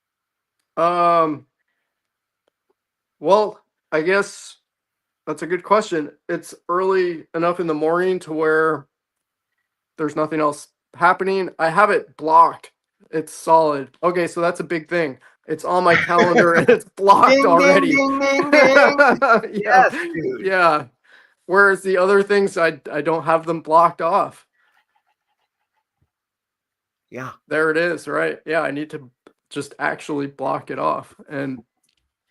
Well, I guess that's a good question. It's early enough in the morning to where there's nothing else happening. I have it blocked. It's solid. Okay, so that's a big thing. It's on my calendar and it's blocked ding, already. Ding, ding, ding, ding. Yeah. Yes, dude. Yeah. Whereas the other things, I don't have them blocked off. Yeah. There it is, right? Yeah, I need to just actually block it off. And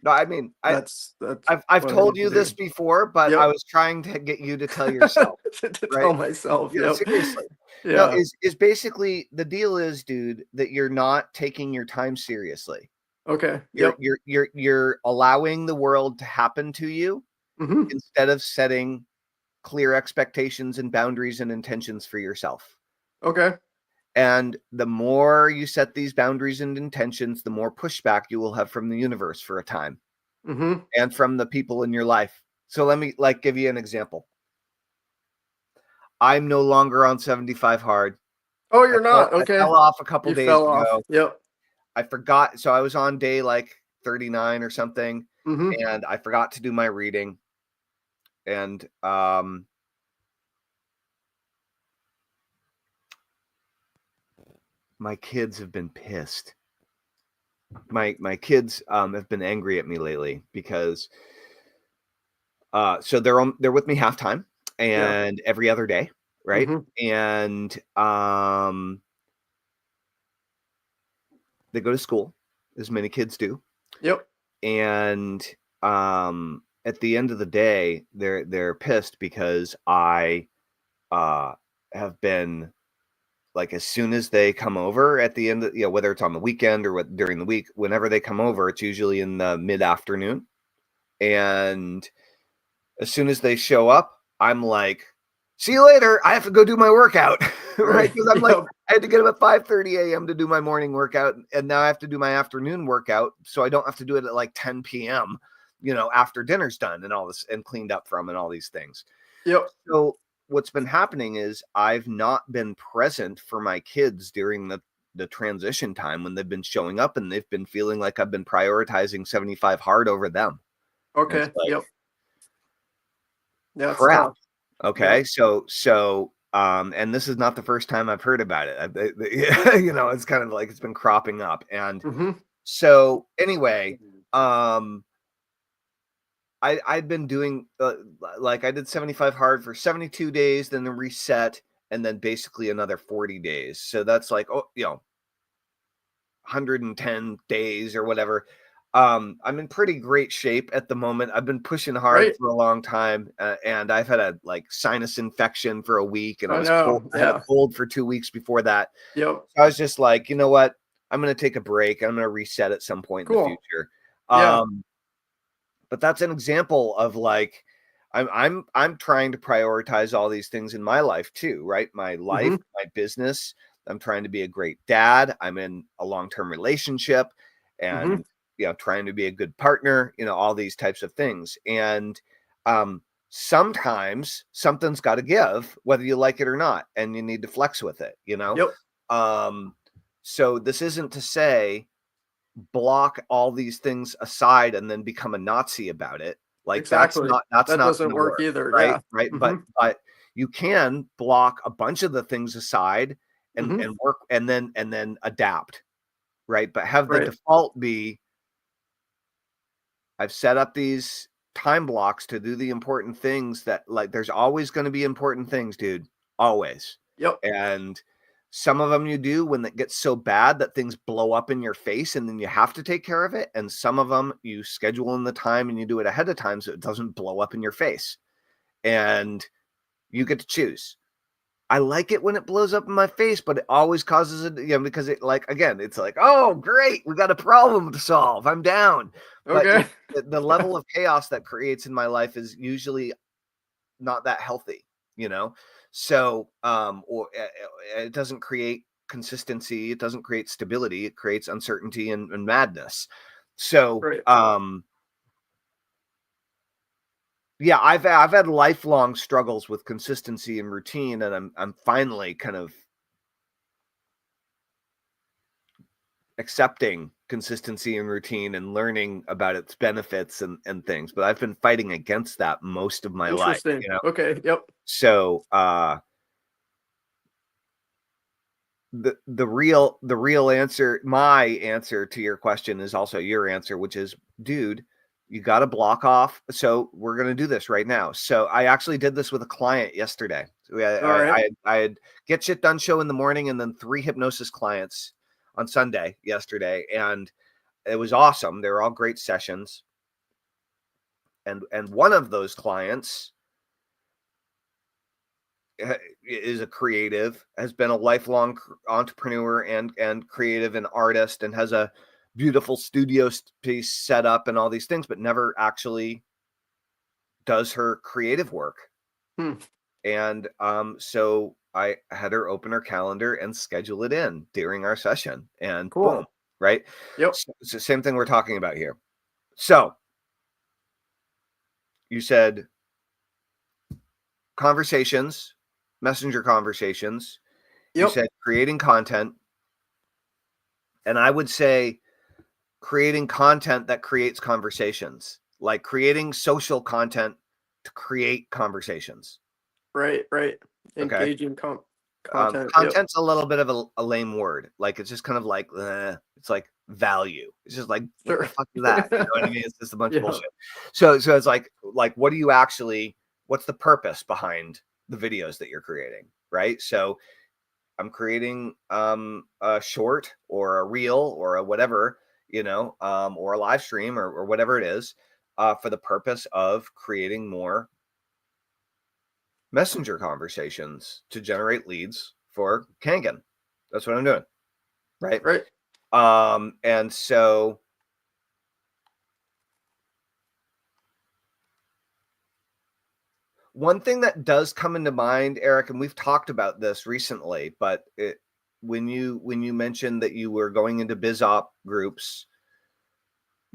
no, I mean, that's I've told you this before, but yep. I was trying to get you to tell yourself. to tell myself. Yeah, seriously. Yeah. No, is basically the deal is, dude, that you're not taking your time seriously. Okay. You're allowing the world to happen to you instead of setting clear expectations and boundaries and intentions for yourself. Okay. And the more you set these boundaries and intentions, the more pushback you will have from the universe for a time and from the people in your life. So let me give you an example. I'm no longer on 75 hard. Oh, you're not? Okay. I fell off a couple days ago. Yep. I forgot. So I was on day 39 or something, and I forgot to do my reading. And my kids have been pissed. My kids have been angry at me lately because so they're with me halftime and every other day, right? And they go to school, as many kids do. Yep. And at the end of the day, they're pissed because I have been, like, as soon as they come over at the end of, whether it's on the weekend or during the week, whenever they come over, it's usually in the mid-afternoon. And as soon as they show up, I'm like, see you later. I have to go do my workout. Right? Because I'm like, I had to get up at 5:30 a.m. to do my morning workout. And now I have to do my afternoon workout. So I don't have to do it at like 10 p.m., after dinner's done and all this and cleaned up from and all these things. Yep. So what's been happening is I've not been present for my kids during the transition time when they've been showing up, and they've been feeling like I've been prioritizing 75 hard over them. Okay. Yep. Yeah. Crap. Okay. Yep. So, and this is not the first time I've heard about it. It's kind of like it's been cropping up. And so anyway, I'd been doing like I did 75 hard for 72 days, then the reset, and then basically another 40 days. So that's like, 110 days or whatever. I'm in pretty great shape at the moment. I've been pushing hard for a long time, and I've had a sinus infection for a week, and I had a cold for 2 weeks before that. Yep. So I was just like, you know what? I'm going to take a break. I'm going to reset at some point in the future. But that's an example of like, I'm trying to prioritize all these things in my life too, right? My life, my business. I'm trying to be a great dad. I'm in a long-term relationship, and trying to be a good partner, all these types of things. And sometimes something's got to give, whether you like it or not, and you need to flex with it, So this isn't to say block all these things aside and then become a Nazi about it. Like that doesn't work either. Right. Right. But you can block a bunch of the things aside and work and then adapt. Right. But have the default be, I've set up these time blocks to do the important things that, like, there's always going to be important things, dude. Always. Yep. And some of them you do when it gets so bad that things blow up in your face and then you have to take care of it. And some of them you schedule in the time and you do it ahead of time so it doesn't blow up in your face. And you get to choose. I like it when it blows up in my face, but it always causes it, because it, like, again, it's like, oh, great, we got a problem to solve. I'm down. Okay. But the level of chaos that creates in my life is usually not that healthy, So, or it doesn't create consistency. It doesn't create stability. It creates uncertainty and madness. So, yeah, I've had lifelong struggles with consistency and routine, and I'm finally kind of accepting consistency and routine and learning about its benefits and things. But I've been fighting against that most of my life. Okay. Yep. So the real answer, my answer to your question is also your answer, which is, dude, you got to block off. So we're going to do this right now. So I actually did this with a client yesterday. I had Get Shit Done show in the morning and then 3 hypnosis clients on Sunday yesterday. And it was awesome. They were all great sessions. And one of those clients is a creative, has been a lifelong entrepreneur and creative and artist, and has a beautiful studio piece set up and all these things, but never actually does her creative work. And so I had her open her calendar and schedule it in during our session, and boom, right? Yep. So it's the same thing we're talking about here. So you said conversations, messenger conversations. You said creating content. And I would say creating content that creates conversations, like creating social content to create conversations. Right. Engaging content. Content's a little bit of a lame word. Like, it's just kind of like, it's like value. It's just like, what the fuck is that? You know what I mean? It's just a bunch of bullshit. So it's like, what do you actually, what's the purpose behind the videos that you're creating? Right. So I'm creating a short or a reel or a whatever, or a live stream or whatever it is, for the purpose of creating more messenger conversations to generate leads for Kangen. That's what I'm doing. Right. Right. And so one thing that does come into mind, Eric, and we've talked about this recently, but when you mentioned that you were going into BizOp groups,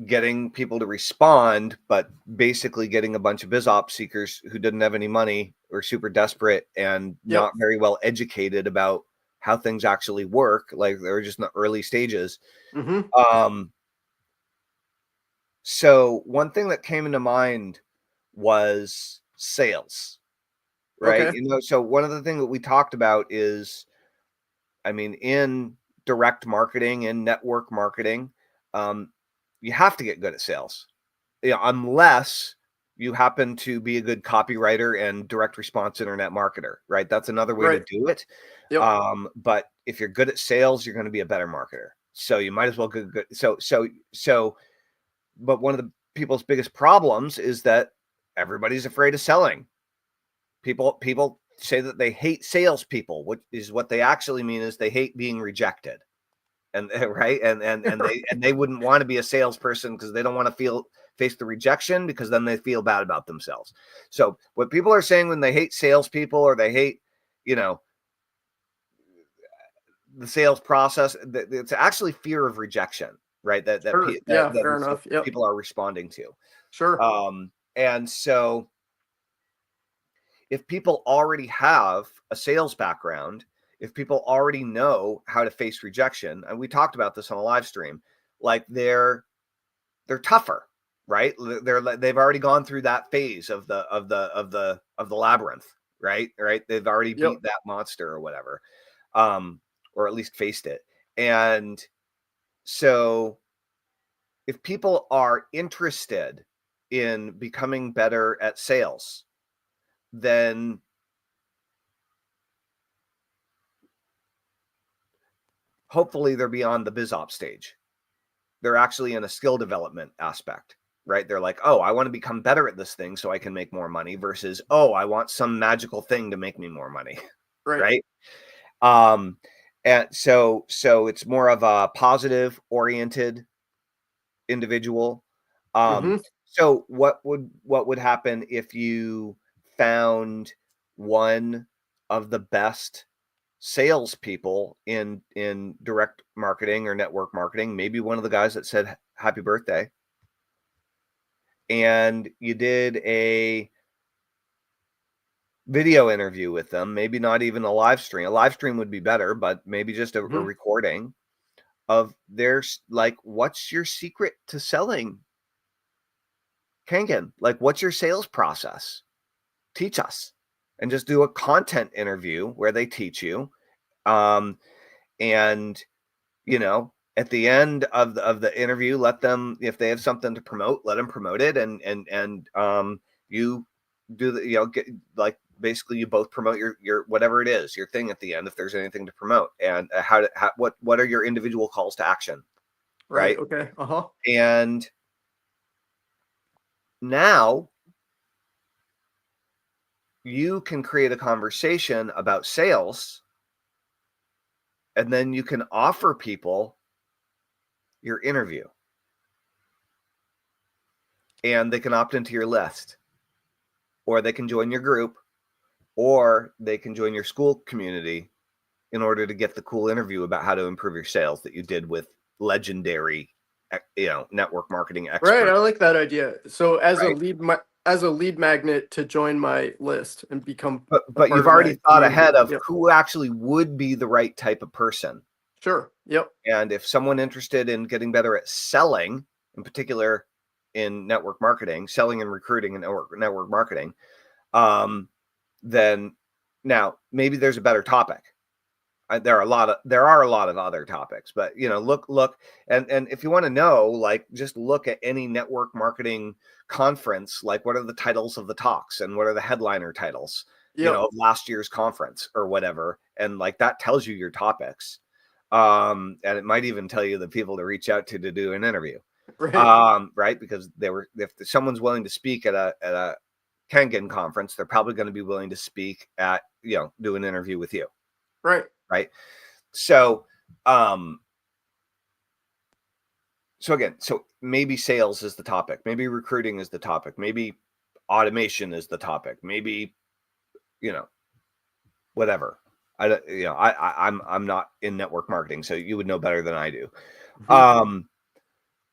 getting people to respond, but basically getting a bunch of BizOp seekers who didn't have any money or super desperate and not very well educated about how things actually work, like they're just in the early stages. So one thing that came into mind was sales, right? Okay. So one of the things that we talked about is, I mean, in direct marketing and network marketing, you have to get good at sales, unless you happen to be a good copywriter and direct response internet marketer, right? That's another way to do it. But if you're good at sales, you're going to be a better marketer. So you might as well get good. But one of the people's biggest problems is that everybody's afraid of selling. People say that they hate salespeople, which is what they actually mean is they hate being rejected. And right. And they wouldn't want to be a salesperson because they don't want to face the rejection, because then they feel bad about themselves. So what people are saying when they hate salespeople or they hate, the sales process, it's actually fear of rejection, right? That fair enough. People are responding to. Sure. And so if people already have a sales background, if people already know how to face rejection, and we talked about this on a live stream, like they're tougher, right? They've already gone through that phase of the labyrinth, right? They've already beat that monster or whatever, or at least faced it. And so if people are interested in becoming better at sales, then hopefully they're beyond the BizOps stage. They're actually in a skill development aspect, right? They're like, oh, I want to become better at this thing so I can make more money, versus, oh, I want some magical thing to make me more money. Right. And so it's more of a positive oriented individual. So what would happen if you found one of the best salespeople in direct marketing or network marketing, maybe one of the guys that said happy birthday, and you did a video interview with them, maybe not even a live stream. A live stream would be better, but maybe just a recording of their, like, what's your secret to selling Kangen? Like, what's your sales process? Teach us. And just do a content interview where they teach you. And at the end of the interview, let them, if they have something to promote, let them promote it. And you do the, basically you both promote your whatever it is, your thing at the end, if there's anything to promote, and what are your individual calls to action. Right. Okay. And now you can create a conversation about sales, and then you can offer people your interview, and they can opt into your list, or they can join your group, or they can join your school community in order to get the cool interview about how to improve your sales that you did with legendary, network marketing expert. Right. I like that idea. So as a lead magnet to join my list and become, but you've already thought ahead of who actually would be the right type of person. Sure. Yep. And if someone interested in getting better at selling, in particular in network marketing, selling and recruiting and network marketing, then now maybe there's a better topic. There are a lot of other topics, but look, and if you want to know, just look at any network marketing conference, what are the titles of the talks and what are the headliner titles? you know, of last year's conference or whatever. And like, that tells you your topics. And it might even tell you the people to reach out to do an interview. Right. Because if someone's willing to speak at a Kangen conference, they're probably going to be willing to speak at, you know, do an interview with you. Right. So, so maybe sales is the topic. Maybe recruiting is the topic. Maybe automation is the topic. Maybe, you know, whatever. I'm not in network marketing, so you would know better than I do.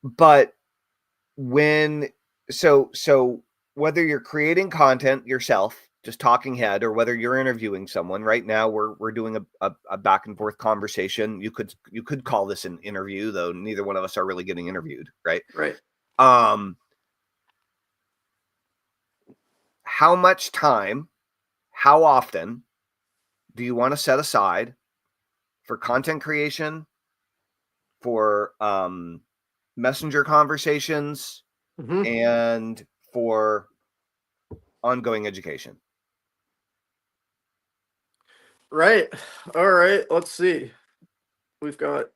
But so whether you're creating content yourself, just talking head, or whether you're interviewing someone, right now we're doing a back and forth conversation. You could call this an interview, though neither one of us are really getting interviewed, right? How much time, how often do you want to set aside for content creation, for messenger conversations, and for ongoing education? All right. Let's see. We've got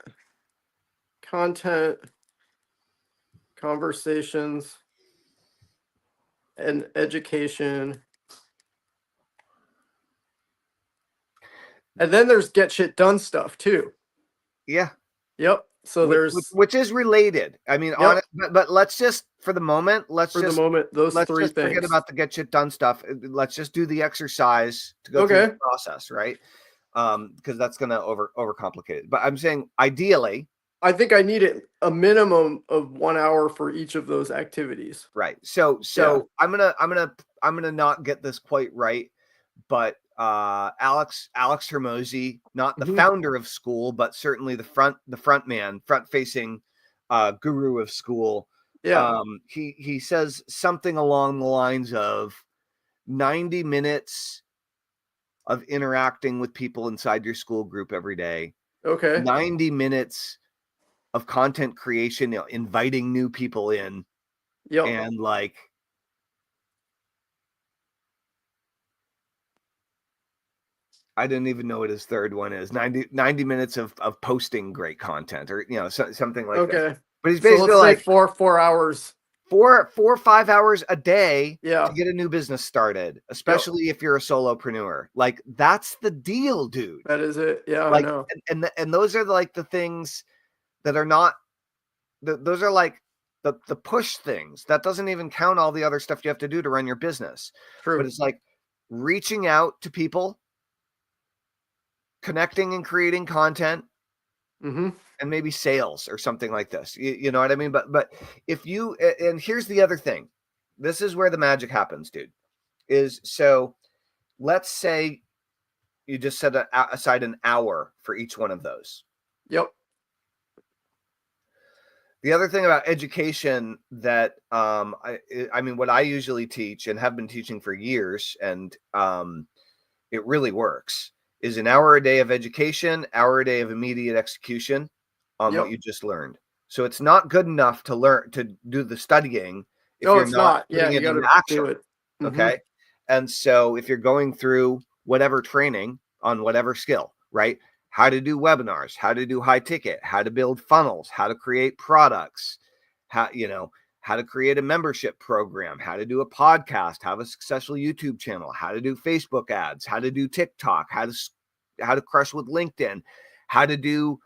content, conversations, and education. And then there's get shit done stuff too. Yeah. Yep. So which is related. I mean, but let's just, for the moment, those three things. Forget about the get shit done stuff. Let's just do the exercise to go through the process, right? Because that's going to overcomplicate it. But I'm saying, ideally, I think I need a minimum of 1 hour for each of those activities. Right. So I'm gonna not get this quite right, but Alex Hermosi, not the founder of School, but certainly the front facing guru of School. He says something along the lines of 90 minutes of interacting with people inside your school group every day. 90 minutes of content creation, you know, inviting new people in. And like, I didn't even know what his third one is. 90 minutes of posting great content, or, you know, something like that. But he's basically like 4 hours. 4 or 5 hours a day to get a new business started, especially if you're a solopreneur. Like, that's the deal, dude. That is it. Yeah, like, I know. And those are like the things that are not, those are like the push things. That doesn't even count all the other stuff you have to do to run your business. But it's like reaching out to people, connecting and creating content, and maybe sales or something like this. You know what I mean? But if you, and here's the other thing, this is where the magic happens, dude, is, so let's say you just set aside an hour for each one of those. The other thing about education that I mean, what I usually teach and have been teaching for years, and it really works, is an hour a day of education, hour a day of immediate execution on what you just learned. So it's not good enough to do the studying if you're not putting it into action. Okay. And so if you're going through whatever training on whatever skill, right? How to do webinars, how to do high ticket, how to build funnels, how to create products, how to create a membership program, how to do a podcast, have a successful YouTube channel, how to do Facebook ads, how to do TikTok, how to crush with LinkedIn, how to do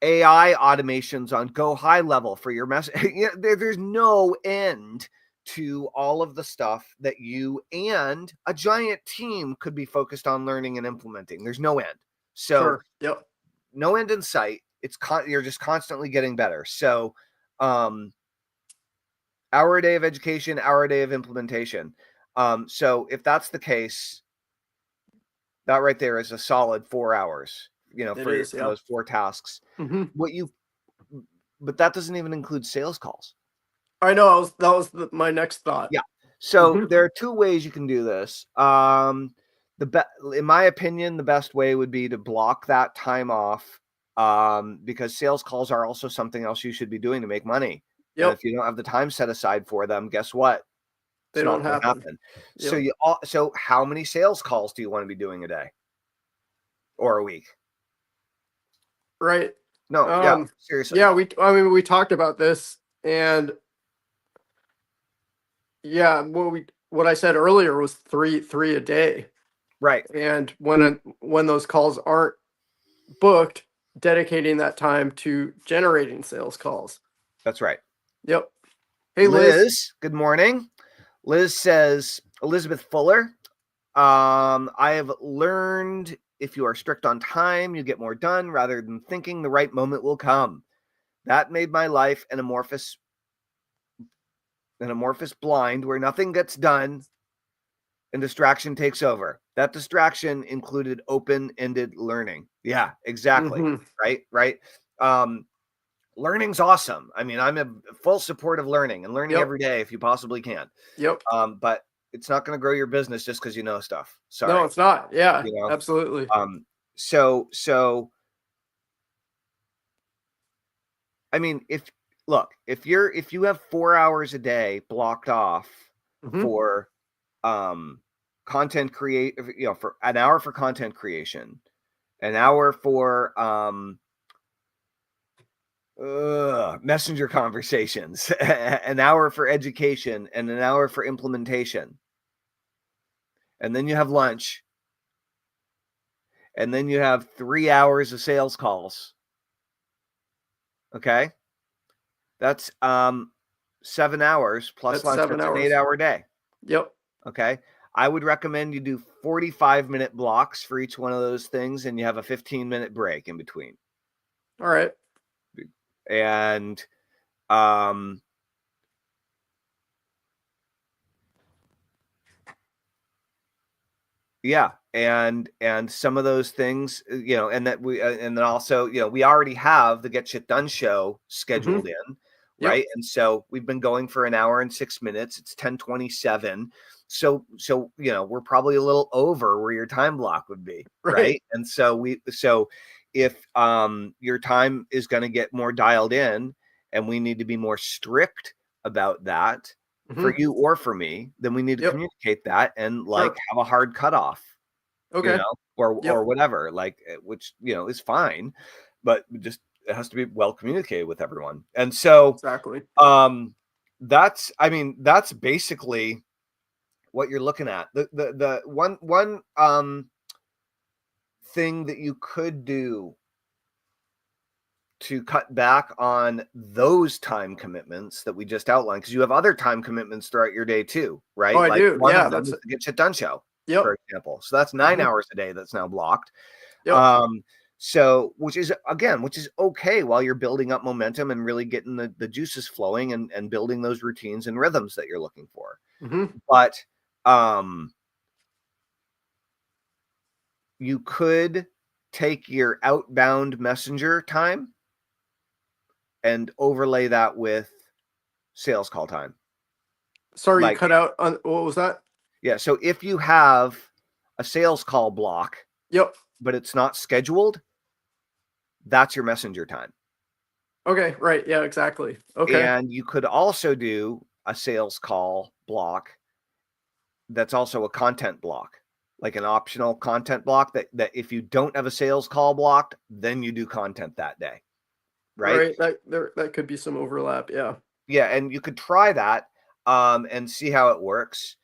AI automations on Go High Level for your message. There's no end to all of the stuff that you and a giant team could be focused on learning and implementing. There's no end. So no end in sight. You're just constantly getting better. So hour a day of education, hour a day of implementation. So if that's the case, that right there is a solid 4 hours, for those 4 tasks. But that doesn't even include sales calls. I know. That was my next thought. Yeah. So there are 2 ways you can do this. In my opinion, the best way would be to block that time off, because sales calls are also something else you should be doing to make money. And if you don't have the time set aside for them, guess what? They don't going to happen. happen. Yep. So how many sales calls do you want to be doing a day or a week? Right. No, yeah, seriously. Yeah, we talked about this, and yeah, what I said earlier was three a day. Right. And when those calls aren't booked, dedicating that time to generating sales calls. That's right. Yep. Hey, Liz. Liz, good morning. Liz says, Elizabeth Fuller, I have learned if you are strict on time, you get more done rather than thinking the right moment will come. That made my life an amorphous blind where nothing gets done and distraction takes over. That distraction included open-ended learning. Yeah, exactly. Mm-hmm. Right. Learning's awesome. I mean, I'm a full support of learning and learning every day if you possibly can. Yep. But it's not going to grow your business just because you know stuff. Sorry. No, it's not. Yeah, you know? absolutely. So I mean, if you have 4 hours a day blocked off for content for an hour for content creation, an hour for messenger conversations, an hour for education, and an hour for implementation, and then you have lunch, and then you have 3 hours of sales calls. Okay, that's 7 hours plus lunch. That's an 8-hour day. Yep. Okay, I would recommend you do 45-minute blocks for each one of those things, and you have a 15-minute break in between. All right. And yeah, and some of those things, and that and then also, we already have the Get Shit Done show scheduled in, right? And so we've been going for an hour and 6 minutes. It's 10:27. So we're probably a little over where your time block would be, right? And so if your time is going to get more dialed in, and we need to be more strict about that for you or for me, then we need to communicate that and have a hard cutoff, or whatever, which is fine, but just it has to be well communicated with everyone. And so exactly, that's basically what you're looking at. The one thing that you could do to cut back on those time commitments that we just outlined, because you have other time commitments throughout your day too, right? Oh, I do. One yeah, of them is the Get Shit Done show, for example. So that's 9 hours a day that's now blocked. So which is okay while you're building up momentum and really getting the juices flowing and building those routines and rhythms that you're looking for. But you could take your outbound messenger time and overlay that with sales call time. Sorry, you cut out on what was that? Yeah, so if you have a sales call block, but it's not scheduled, that's your messenger time. Okay, right. Yeah, exactly. Okay. And you could also do a sales call block that's also a content block, like an optional content block that if you don't have a sales call blocked, then you do content that day. Right. That could be some overlap. Yeah. Yeah. And you could try that and see how it works.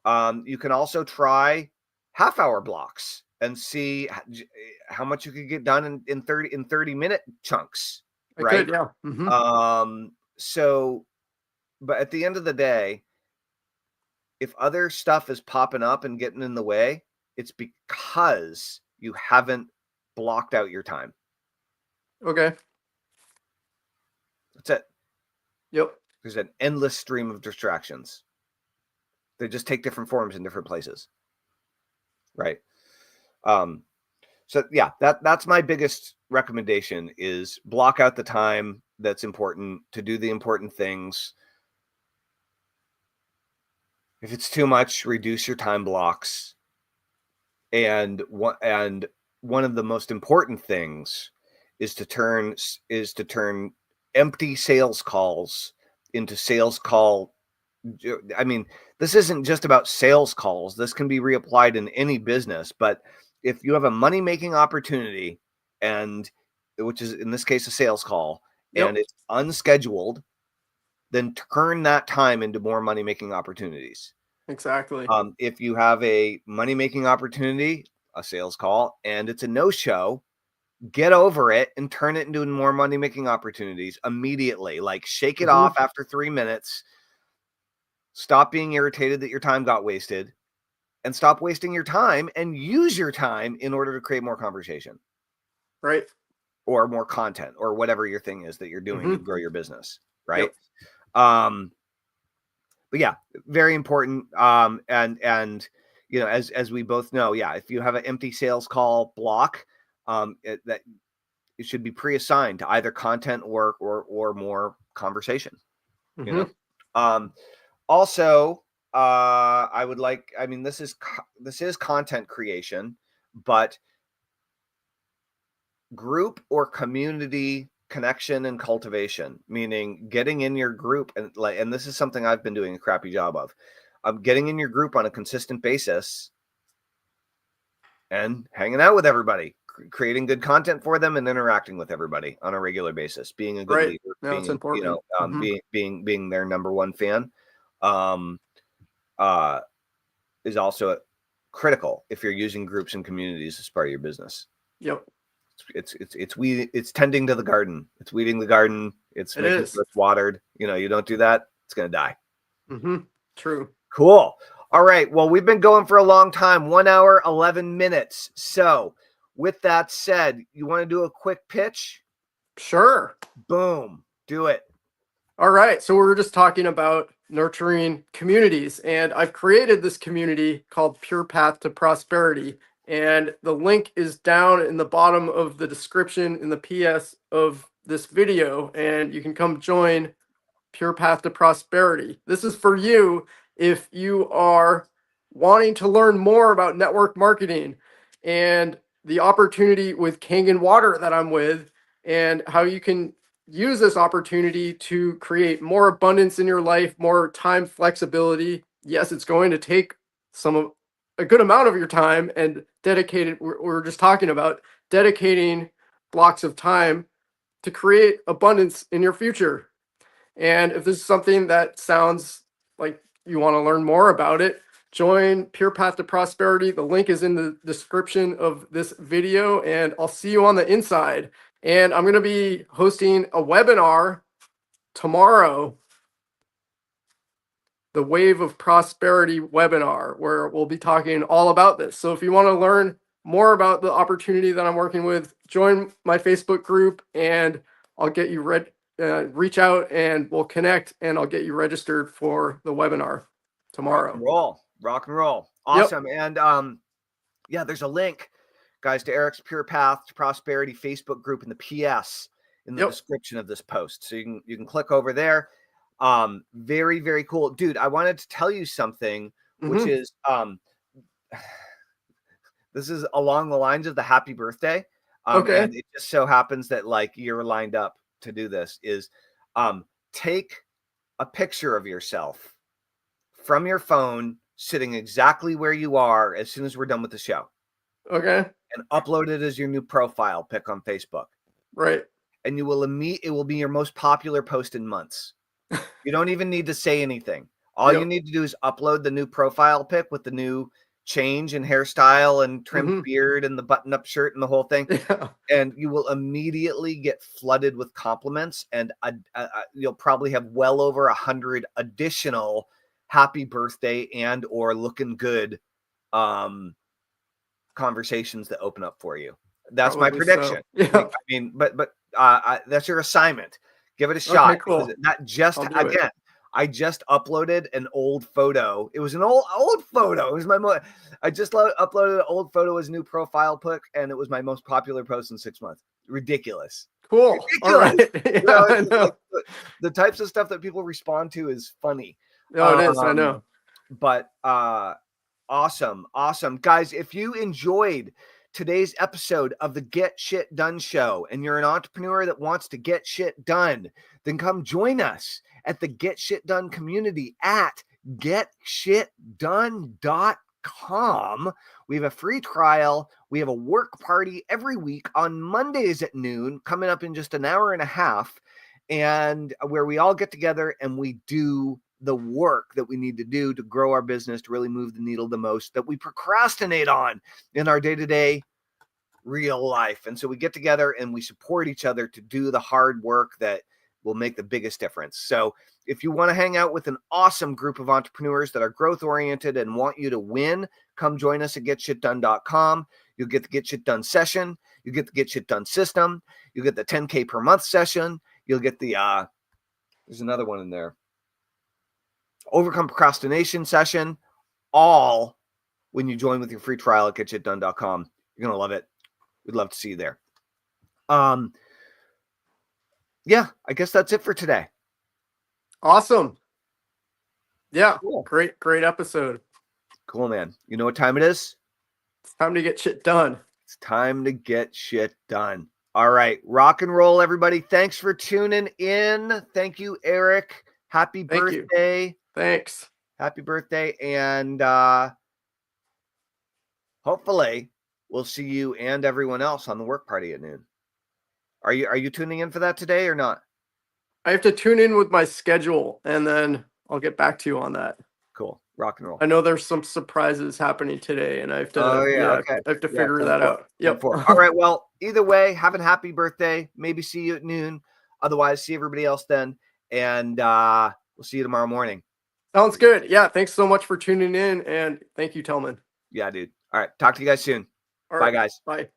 You can also try half-hour blocks and see how much you could get done in 30-minute chunks. Right. Yeah. So, but at the end of the day, if other stuff is popping up and getting in the way, it's because you haven't blocked out your time. Okay. That's it. Yep. There's an endless stream of distractions. They just take different forms in different places. Right. So yeah, that's my biggest recommendation is block out the time that's important to do the important things. If it's too much, reduce your time blocks. And one of the most important things is to turn empty sales calls into sales call I mean, this isn't just about sales calls. This can be reapplied in any business. But if you have a money-making opportunity, and which is in this case a sales call, and it's unscheduled, then turn that time into more money-making opportunities. Exactly. If you have a money-making opportunity, a sales call, and it's a no-show, get over it and turn it into more money-making opportunities immediately. Like, shake it off after 3 minutes. Stop being irritated that your time got wasted, and stop wasting your time and use your time in order to create more conversation. Right. Or more content, or whatever your thing is that you're doing to grow your business. Right. Yep. But yeah, very important. And you know, as we both know, yeah, if you have an empty sales call block, that it should be pre-assigned to either content or more conversation. You know. Also, I would like, I mean, this is content creation, but group or community connection and cultivation, meaning getting in your group, and this is something I've been doing a crappy job of, getting in your group on a consistent basis and hanging out with everybody, creating good content for them, and interacting with everybody on a regular basis, being a good leader, no, it's important. You know, being their number one fan, is also critical if you're using groups and communities as part of your business. Yep. It's tending to the garden. It's weeding the garden. It's making sure it's watered. You know, you don't do that, it's going to die. True. Cool. All right. Well, we've been going for a long time, 1 hour, 11 minutes. So with that said, you want to do a quick pitch? Sure. Boom. Do it. All right. So we're just talking about nurturing communities, and I've created this community called Pure Path to Prosperity. And the link is down in the bottom of the description in the PS of this video, and you can come join Pure Path to Prosperity. This is for you if you are wanting to learn more about network marketing and the opportunity with Kangen Water that I'm with, and how you can use this opportunity to create more abundance in your life, more time flexibility. Yes, it's going to take a good amount of your time, and dedicated, we're just talking about dedicating blocks of time to create abundance in your future. And if this is something that sounds like you want to learn more about it, join Pure Path to Prosperity. The link is in the description of this video, and I'll see you on the inside. And I'm going to be hosting a webinar tomorrow, the Wave of Prosperity webinar, where we'll be talking all about this. So if you want to learn more about the opportunity that I'm working with, join my Facebook group, and I'll get you reach out and we'll connect, and I'll get you registered for the webinar tomorrow. Rock and roll. Awesome. Yep. And yeah, there's a link, guys, to Eric's Pure Path to Prosperity Facebook group in the PS in the description of this post. So you can click over there. Very, very cool. Dude, I wanted to tell you something, which is this is along the lines of the happy birthday. And it just so happens that like you're lined up to do this, is take a picture of yourself from your phone sitting exactly where you are as soon as we're done with the show. Okay. And upload it as your new profile pic on Facebook. Right. And it will be your most popular post in months. You don't even need to say anything. All you need to do is upload the new profile pic with the new change in hairstyle and trimmed beard and the button-up shirt and the whole thing. And you will immediately get flooded with compliments, and you'll probably have well over 100 additional happy birthday and or looking good conversations that open up for you. That's probably my prediction. So. Yeah. I mean, but that's your assignment. Give it a shot. Okay, cool. Not just again. I just uploaded an old photo. It was an old photo. It was I just uploaded an old photo as a new profile pic, and it was my most popular post in 6 months. Ridiculous. Cool. Ridiculous. All right. Yeah, you know, like the types of stuff that people respond to is funny. Oh, it is. I know. But awesome. Guys, if you enjoyed today's episode of the Get Shit Done Show and you're an entrepreneur that wants to get shit done, then come join us at the Get Shit Done community at getshitdone.com. We have a free trial. We have a work party every week on Mondays at noon, coming up in just an hour and a half, and where we all get together and we do the work that we need to do to grow our business, to really move the needle the most, that we procrastinate on in our day-to-day real life. And so we get together and we support each other to do the hard work that will make the biggest difference. So if you want to hang out with an awesome group of entrepreneurs that are growth oriented and want you to win, come join us at getshitdone.com. You'll get the Get Shit Done session. You get the Get Shit Done system. You get the 10K per month session. You'll get the, there's another one in there, Overcome Procrastination session, all when you join with your free trial at getshitdone.com. You're going to love it. We'd love to see you there. Yeah, I guess that's it for today. Awesome. Yeah. Cool. Great episode. Cool, man. You know what time it is? It's time to get shit done. It's time to get shit done. All right. Rock and roll, everybody. Thanks for tuning in. Thank you, Eric. Happy birthday. Thanks. Happy birthday. And hopefully we'll see you and everyone else on the work party at noon. Are you tuning in for that today or not? I have to tune in with my schedule and then I'll get back to you on that. Cool. Rock and roll. I know there's some surprises happening today and I have to, okay. I have to figure that out. Yep. All right. Well, either way, have a happy birthday. Maybe see you at noon. Otherwise, see everybody else then. And we'll see you tomorrow morning. Sounds good. Yeah. Thanks so much for tuning in. And thank you, Tellman. Yeah, dude. All right. Talk to you guys soon. All Bye, right. guys. Bye.